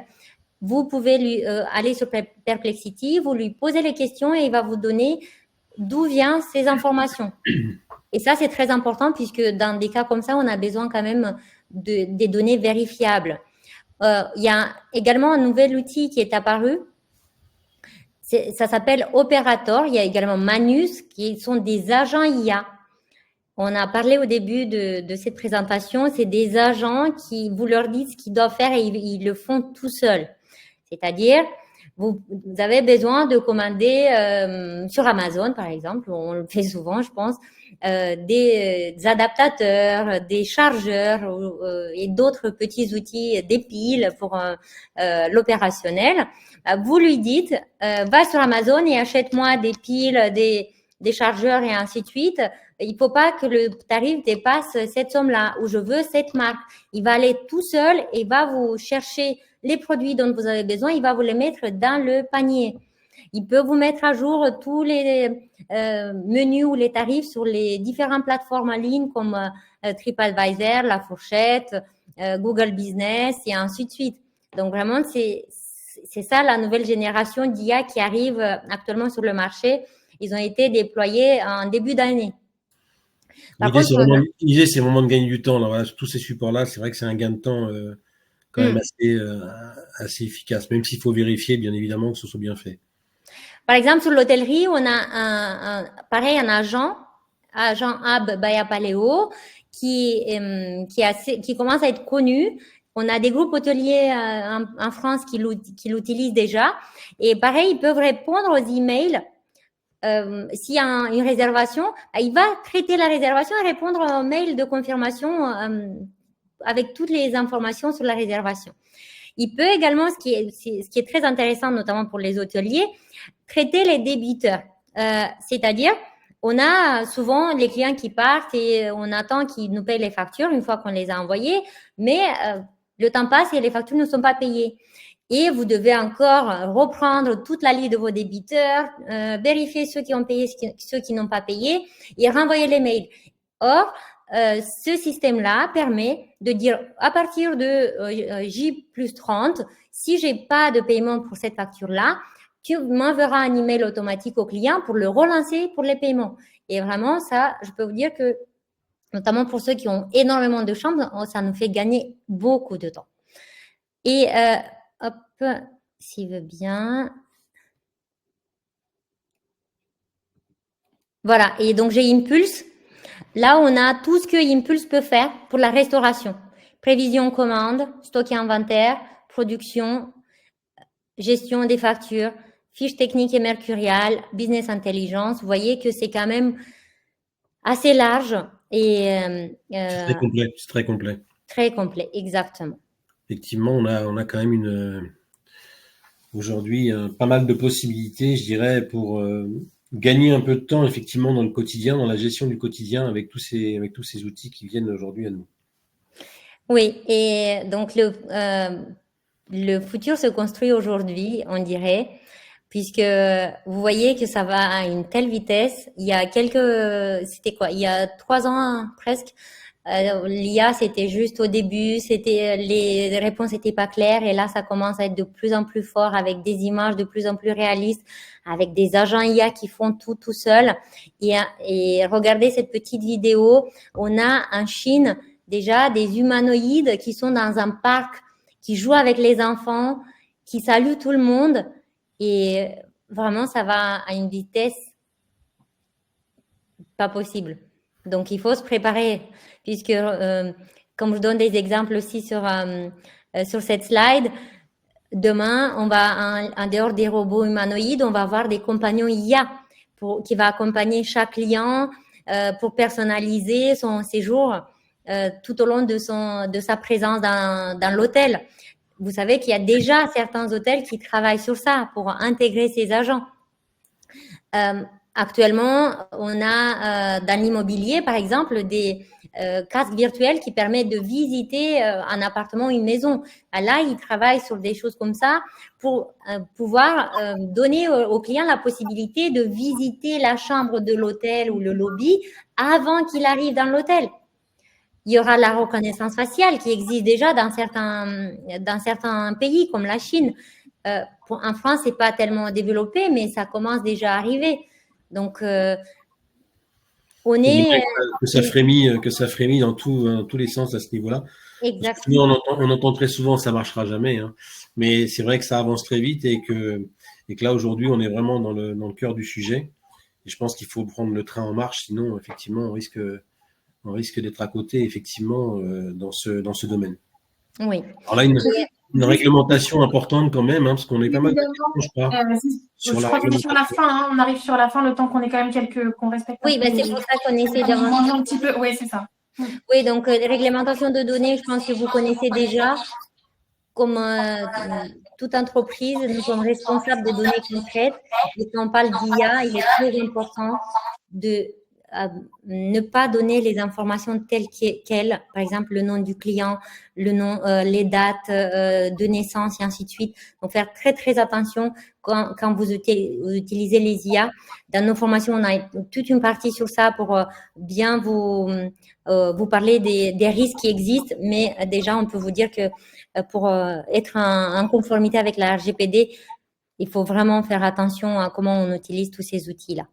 vous pouvez aller sur Perplexity, vous lui posez les questions et il va vous donner d'où viennent ces informations. Et ça, c'est très important puisque dans des cas comme ça, on a besoin quand même des données vérifiables. Il y a également un nouvel outil qui est apparu. Ça s'appelle Operator. Il y a également Manus, qui sont des agents IA. On a parlé au début de cette présentation. C'est des agents qui, vous leur dites ce qu'ils doivent faire et ils le font tout seuls. C'est-à-dire, vous avez besoin de commander sur Amazon, par exemple, on le fait souvent, je pense, des adaptateurs, des chargeurs et d'autres petits outils, des piles pour l'opérationnel. Vous lui dites, va sur Amazon et achète-moi des piles, des chargeurs et ainsi de suite. Il faut pas que le tarif dépasse cette somme-là ou je veux cette marque. Il va aller tout seul et il va vous chercher les produits dont vous avez besoin, il va vous les mettre dans le panier. Il peut vous mettre à jour tous les menus ou les tarifs sur les différentes plateformes en ligne comme TripAdvisor, La Fourchette, Google Business et ainsi de suite. Donc vraiment, c'est ça la nouvelle génération d'IA qui arrive actuellement sur le marché. Ils ont été déployés en début d'année. L'idée, c'est vraiment de gagner du temps. Là, voilà, tous ces supports-là, c'est vrai que c'est un gain de temps quand même assez efficace, même s'il faut vérifier, bien évidemment, que ce soit bien fait. Par exemple, sur l'hôtellerie, on a pareil, un agent Ab Baya Paleo, qui commence à être connu. On a des groupes hôteliers en France qui l'utilisent déjà. Et pareil, ils peuvent répondre aux emails. S'il y a une réservation, il va traiter la réservation et répondre aux mails de confirmation avec toutes les informations sur la réservation. Il peut également, ce qui est très intéressant, notamment pour les hôteliers, traiter les débiteurs. C'est-à-dire, on a souvent les clients qui partent et on attend qu'ils nous payent les factures une fois qu'on les a envoyées, mais le temps passe et les factures ne sont pas payées. Et vous devez encore reprendre toute la liste de vos débiteurs, vérifier ceux qui ont payé, ceux qui n'ont pas payé et renvoyer les mails. Or, ce système-là permet de dire à partir de J plus 30, si j'ai pas de paiement pour cette facture-là, tu m'enverras un email automatique au client pour le relancer pour les paiements. Et vraiment, ça, je peux vous dire que, notamment pour ceux qui ont énormément de chambres, ça nous fait gagner beaucoup de temps. Et hop, s'il veut bien. Voilà, et donc j'ai Impulse. Là, on a tout ce que Impulse peut faire pour la restauration. Prévision commande, stock et inventaire, production, gestion des factures, fiches techniques et mercuriales, business intelligence. Vous voyez que c'est quand même assez large et c'est très complet. C'est très complet. Très complet, exactement. Effectivement, on a quand même aujourd'hui pas mal de possibilités, je dirais, pour gagner un peu de temps effectivement dans le quotidien, dans la gestion du quotidien avec tous ces outils qui viennent aujourd'hui à nous. Oui, et donc le futur se construit aujourd'hui, on dirait, puisque vous voyez que ça va à une telle vitesse. Il y a il y a 3 ans presque, l'IA c'était juste au début, les réponses n'étaient pas claires et là ça commence à être de plus en plus fort avec des images de plus en plus réalistes, avec des agents IA qui font tout seul. Et regardez cette petite vidéo, on a en Chine déjà des humanoïdes qui sont dans un parc, qui jouent avec les enfants, qui saluent tout le monde et vraiment ça va à une vitesse pas possible. Donc il faut se préparer puisque comme je donne des exemples aussi sur cette slide, demain, on va, en dehors des robots humanoïdes, on va avoir des compagnons IA qui va accompagner chaque client pour personnaliser son séjour tout au long de sa présence dans l'hôtel. Vous savez qu'il y a déjà certains hôtels qui travaillent sur ça pour intégrer ces agents. Actuellement, on a dans l'immobilier, par exemple, des casques virtuels qui permettent de visiter un appartement ou une maison. Là, ils travaillent sur des choses comme ça pour pouvoir donner aux clients la possibilité de visiter la chambre de l'hôtel ou le lobby avant qu'il arrive dans l'hôtel. Il y aura la reconnaissance faciale qui existe déjà dans certains pays comme la Chine. En France, c'est pas tellement développé, mais ça commence déjà à arriver. Donc, on est que ça frémit dans tous les sens à ce niveau-là. Exactement. Nous, on entend très souvent ça marchera jamais, hein. Mais c'est vrai que ça avance très vite et que là aujourd'hui on est vraiment dans le cœur du sujet. Et je pense qu'il faut prendre le train en marche, sinon effectivement on risque d'être à côté effectivement dans ce domaine. Oui. Alors là, une réglementation importante quand même, hein, parce qu'on est pas mal de questions, je crois. Je crois qu'on est sur la fin, hein, on arrive sur la fin, le temps qu'on ait quand même qu'on respecte. Oui, ben c'est pour ça qu'on essaie d'avancer un petit peu. Oui, c'est ça. Oui, donc réglementation de données, je pense que vous connaissez déjà. Comme toute entreprise, nous sommes responsables de données concrètes. Et quand on parle d'IA, il est très important de ne pas donner les informations telles quelles, par exemple le nom du client, le nom, les dates de naissance et ainsi de suite. Donc faire très très attention quand vous utilisez les IA. Dans nos formations, on a toute une partie sur ça pour bien vous parler des risques qui existent, mais déjà on peut vous dire que pour être en conformité avec la RGPD, il faut vraiment faire attention à comment on utilise tous ces outils-là.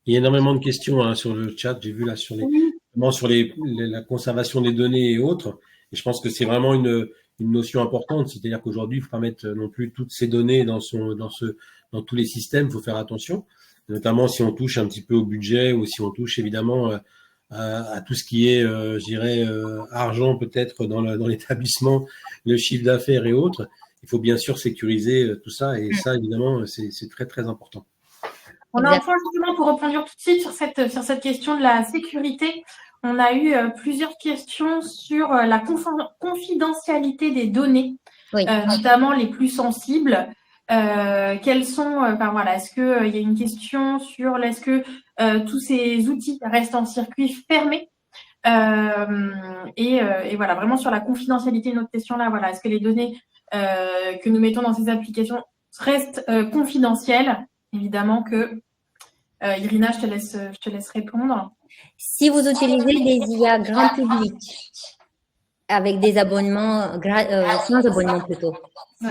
Il y a énormément de questions hein, sur le chat. J'ai vu là sur la conservation des données et autres. Et je pense que c'est vraiment une notion importante. C'est-à-dire qu'aujourd'hui, il ne faut pas mettre non plus toutes ces données dans tous les systèmes. Il faut faire attention, notamment si on touche un petit peu au budget ou si on touche évidemment à tout ce qui est, je dirais, argent peut-être dans l'établissement, le chiffre d'affaires et autres. Il faut bien sûr sécuriser tout ça. Et ça, évidemment, c'est très, très important. On a un point justement pour rebondir tout de suite sur cette question de la sécurité. On a eu plusieurs questions sur la confidentialité des données, notamment les plus sensibles. Quels sont, est-ce que il y a une question sur est-ce que tous ces outils restent en circuit fermé et voilà, vraiment sur la confidentialité de notre question là, voilà, est-ce que les données que nous mettons dans ces applications restent confidentielles? Évidemment que Irina, je te laisse répondre. Si vous utilisez des IA grand public avec des abonnements, sans abonnement plutôt,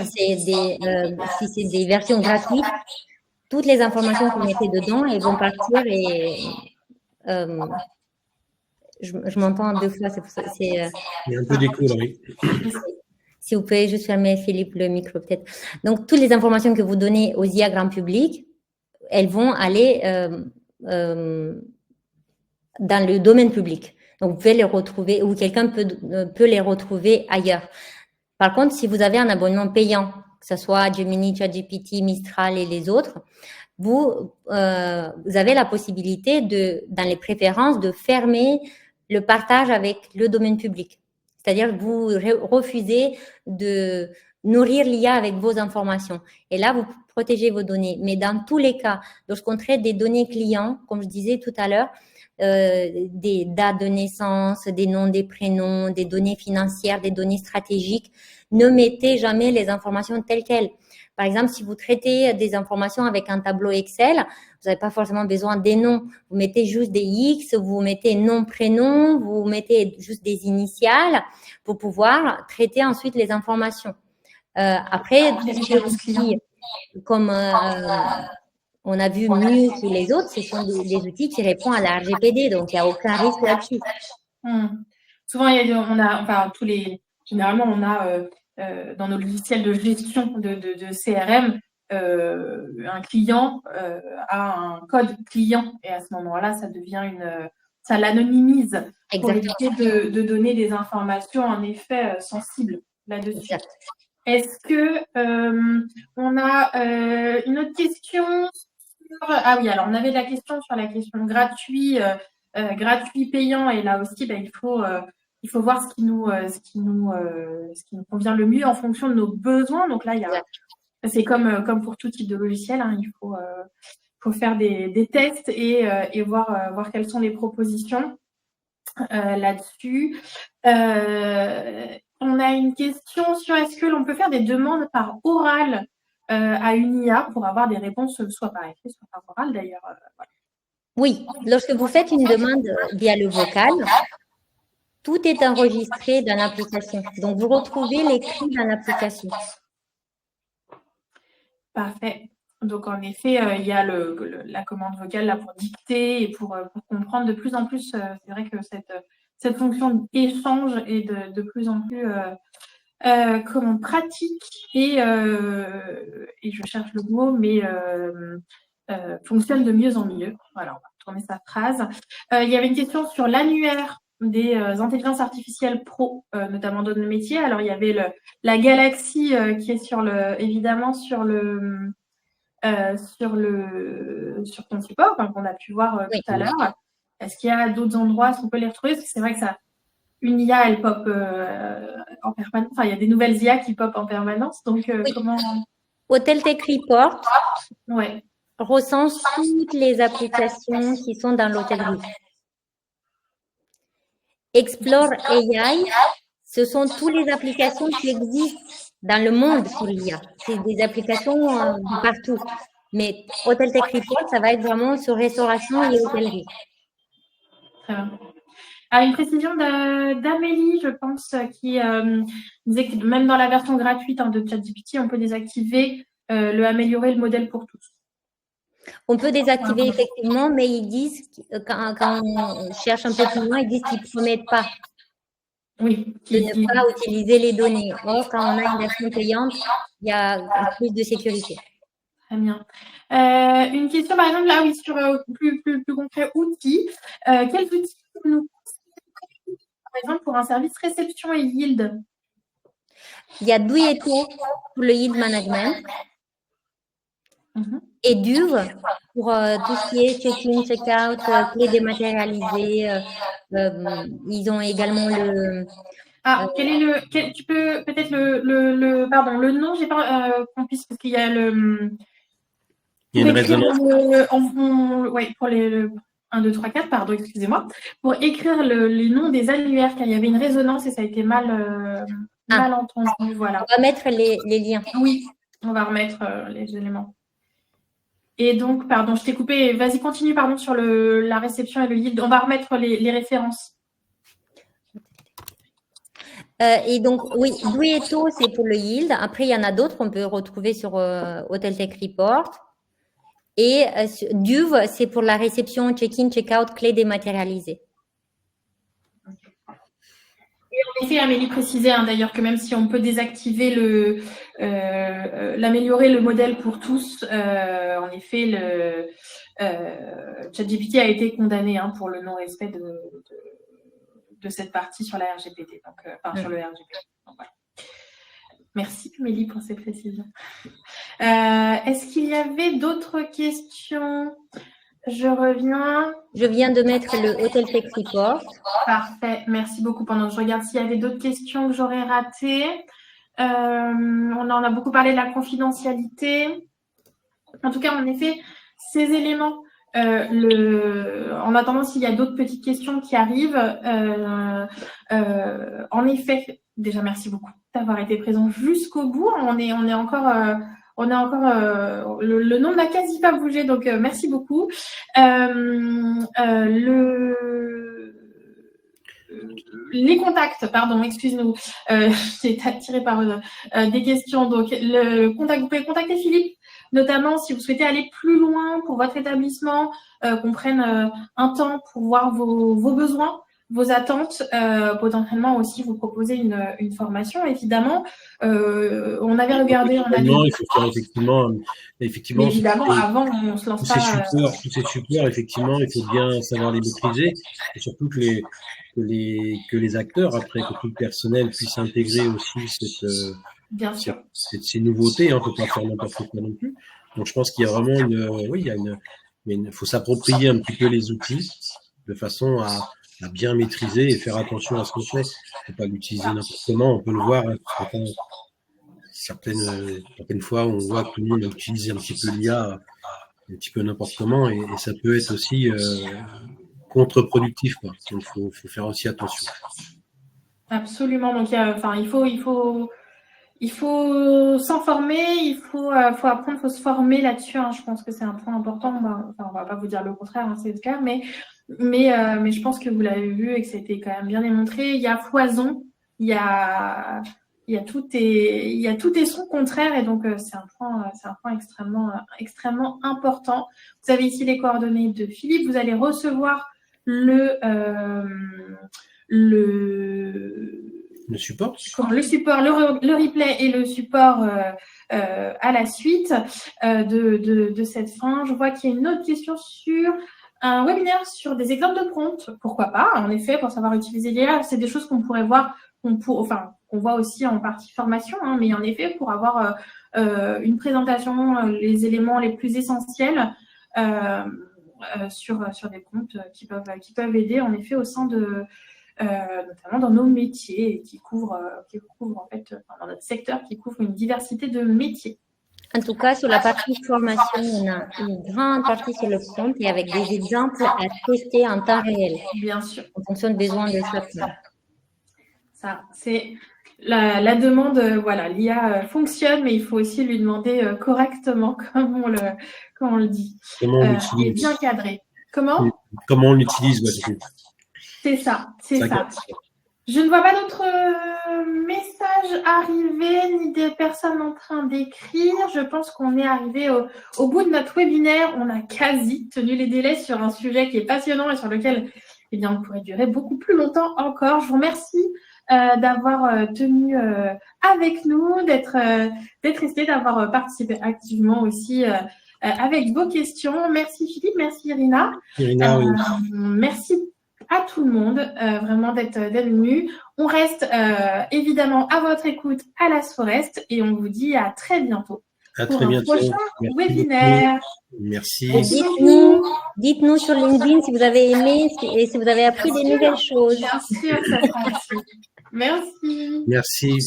si c'est des versions gratuites, toutes les informations que vous mettez dedans, elles vont partir et je m'entends deux fois, c'est pour ça. Il y a un peu d'écho là, oui. Si vous pouvez juste fermer, Philippe, le micro peut-être. Donc, toutes les informations que vous donnez aux IA grand public, elles vont aller dans le domaine public. Donc, vous pouvez les retrouver ou quelqu'un peut les retrouver ailleurs. Par contre, si vous avez un abonnement payant, que ce soit Gemini, ChatGPT, Mistral et les autres, vous avez la possibilité dans les préférences, de fermer le partage avec le domaine public. C'est-à-dire que vous refusez de nourrir l'IA avec vos informations. Et là, vous protégez vos données. Mais dans tous les cas, lorsqu'on traite des données clients, comme je disais tout à l'heure, des dates de naissance, des noms, des prénoms, des données financières, des données stratégiques, ne mettez jamais les informations telles quelles. Par exemple, si vous traitez des informations avec un tableau Excel, vous n'avez pas forcément besoin des noms. Vous mettez juste des X, vous mettez nom, prénom, vous mettez juste des initiales pour pouvoir traiter ensuite les informations. Après, comme on a vu mieux que les autres, ce sont des outils qui répondent à la RGPD, donc il n'y a aucun risque là-dessus. Souvent, généralement, on a dans nos logiciels de gestion de CRM, un client a un code client et à ce moment-là, ça devient ça l'anonymise pour Exactement. éviter de donner des informations en effet sensibles là-dessus. Exact. Est-ce que on a une autre question Ah oui, alors on avait la question sur la question gratuit, payant, et là aussi, il faut voir ce qui nous convient le mieux en fonction de nos besoins. Donc là, c'est comme pour tout type de logiciel, hein, il faut faire des tests et voir quelles sont les propositions là-dessus. On a une question sur est-ce que l'on peut faire des demandes par oral à une IA pour avoir des réponses soit par écrit, soit par oral d'ailleurs. Voilà. Oui, lorsque vous faites une demande via le vocal, tout est enregistré dans l'application. Donc, vous retrouvez l'écrit dans l'application. Parfait. Donc, en effet, il y a la commande vocale là pour dicter et pour comprendre de plus en plus. C'est vrai que cette fonction d'échange est de plus en plus pratique et je cherche le mot, mais fonctionne de mieux en mieux. Voilà, on va tourner sa phrase. Il y avait une question sur l'annuaire des intelligences artificielles pro, notamment dans nos métiers. Alors, il y avait la Galaxy qui est évidemment sur ton support, qu'on a pu voir Oui. tout à l'heure. Est-ce qu'il y a d'autres endroits où on peut les retrouver? Parce que c'est vrai que une IA, elle pop en permanence. Enfin, il y a des nouvelles IA qui pop en permanence. Donc, Oui. comment… Hotel Tech Report Ouais. recense toutes les applications qui sont dans l'hôtellerie. Explore AI, ce sont toutes les applications qui existent dans le monde pour l'IA. C'est des applications de partout. Mais Hotel Tech Report, ça va être vraiment sur restauration et hôtellerie. Très bien. Alors, une précision d'Amélie, je pense, qui disait que même dans la version gratuite de ChatGPT, on peut désactiver améliorer le modèle pour tous. On peut désactiver effectivement, mais ils disent, quand on cherche un peu plus loin, ils disent qu'ils ne promettent pas de ne pas utiliser les données. Or, quand on a une version payante, il y a plus de sécurité. Très bien. Une question, par exemple, là, oui, sur plus concret, outils. Quels outils nous conseillez, par exemple, pour un service réception et yield? Il y a Duetto pour le yield management et Duve pour tout ce qui est check-in, check-out, clé dématérialisée. Ils ont également le… quel est tu peux peut-être pardon, le nom, j'ai pas compris, parce qu'il y a il y a une résonance. Pour les 1, 2, 3, 4, pardon, excusez-moi. Pour écrire les noms des annuaires, car il y avait une résonance et ça a été mal entendu. Voilà. On va mettre les liens. Oui, on va remettre les éléments. Et donc, pardon, je t'ai coupé. Vas-y, continue, pardon, sur la réception et le yield. On va remettre les références. Et donc, oui, Duetto, c'est pour le yield. Après, il y en a d'autres qu'on peut retrouver sur Hotel Tech Report. Et Duve, c'est pour la réception, check-in, check-out, clé dématérialisée. Et en effet, Amélie précisait d'ailleurs que même si on peut désactiver l'améliorer le modèle pour tous, en effet, ChatGPT a été condamné pour le non-respect de cette partie sur la RGPD, sur le RGPD. Donc, voilà. Merci Amélie pour ces précisions. Est-ce qu'il y avait d'autres questions? Je reviens. Je viens de mettre le Hotel Tech Report. Parfait, merci beaucoup. Pendant que je regarde s'il y avait d'autres questions que j'aurais ratées. On en a beaucoup parlé de la confidentialité. En tout cas, en effet, ces éléments, en attendant s'il y a d'autres petites questions qui arrivent, en effet, déjà merci beaucoup d'avoir été présent jusqu'au bout. On est encore le nom n'a quasi pas bougé, donc merci beaucoup. Les contacts, pardon, excuse-nous, j'ai été attirée par des questions. Donc, vous pouvez contacter Philippe, notamment si vous souhaitez aller plus loin pour votre établissement, qu'on prenne un temps pour voir vos besoins, vos attentes, potentiellement aussi vous proposer une formation, évidemment. On avait regardé, on avait... Il faut faire Mais effectivement, évidemment, avant, on se lance pas... tous ces supports, effectivement, il faut bien savoir les maîtriser, et surtout que les acteurs, après, que tout le personnel puisse intégrer aussi Bien sûr. ces nouveautés, hein, on peut pas faire n'importe quoi non plus. Donc, je pense qu'il y a vraiment faut s'approprier un petit peu les outils de façon à bien maîtriser et faire attention à ce qu'on fait. On peut pas l'utiliser n'importe comment. On peut le voir, hein, certaines fois, on voit que tout le monde utilise un petit peu l'IA, un petit peu n'importe comment, et ça peut être aussi contre-productif, quoi. Donc, faut faire aussi attention. Absolument. Donc, il faut s'informer, faut apprendre, faut se former là-dessus. Hein. Je pense que c'est un point important. On va pas vous dire le contraire, hein, c'est clair, mais je pense que vous l'avez vu et que c'était quand même bien démontré. Il y a foison, il y a tout et son contraire, et donc c'est un point extrêmement important. Vous avez ici les coordonnées de Philippe. Vous allez recevoir le support, le replay et le support à la suite de cette fin. Je vois qu'il y a une autre question sur un webinaire sur des exemples de prompts. Pourquoi pas? En effet, pour savoir utiliser l'IA, c'est des choses qu'on pourrait voir, qu'on voit aussi en partie formation, hein, mais en effet, pour avoir une présentation, les éléments les plus essentiels sur des prompts qui peuvent aider en effet au sein de notamment dans nos métiers, et qui couvrent en fait, dans notre secteur, qui couvre une diversité de métiers. En tout cas, sur la partie formation, on a une grande partie sur le prompt et avec des exemples à tester en temps réel. Bien sûr. En fonction des besoins de chacun. Ça, c'est la demande. Voilà, l'IA fonctionne, mais il faut aussi lui demander correctement, comme on le dit. Comment on l'utilise. Et bien cadré. Comment on l'utilise, ouais, c'est ça. Je ne vois pas d'autres messages arriver, ni des personnes en train d'écrire. Je pense qu'on est arrivé au bout de notre webinaire. On a quasi tenu les délais sur un sujet qui est passionnant et sur lequel, on pourrait durer beaucoup plus longtemps encore. Je vous remercie d'avoir tenu avec nous, d'être resté, d'avoir participé activement aussi avec vos questions. Merci Philippe, merci Irina. Oui. Merci à tout le monde, vraiment d'être venu. On reste évidemment à votre écoute à Las Forest, et on vous dit à très bientôt. À très bientôt. Prochain webinaire. Merci. Dites-nous sur LinkedIn si vous avez aimé et si vous avez appris des nouvelles choses. Bien sûr, ça sera aussi. Merci.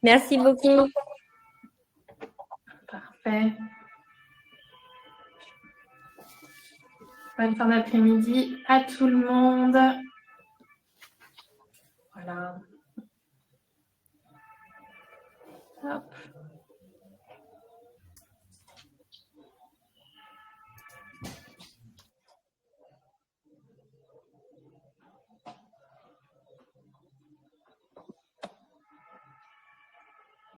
Merci beaucoup. Parfait. Bonne fin d'après-midi à tout le monde. Voilà. Hop.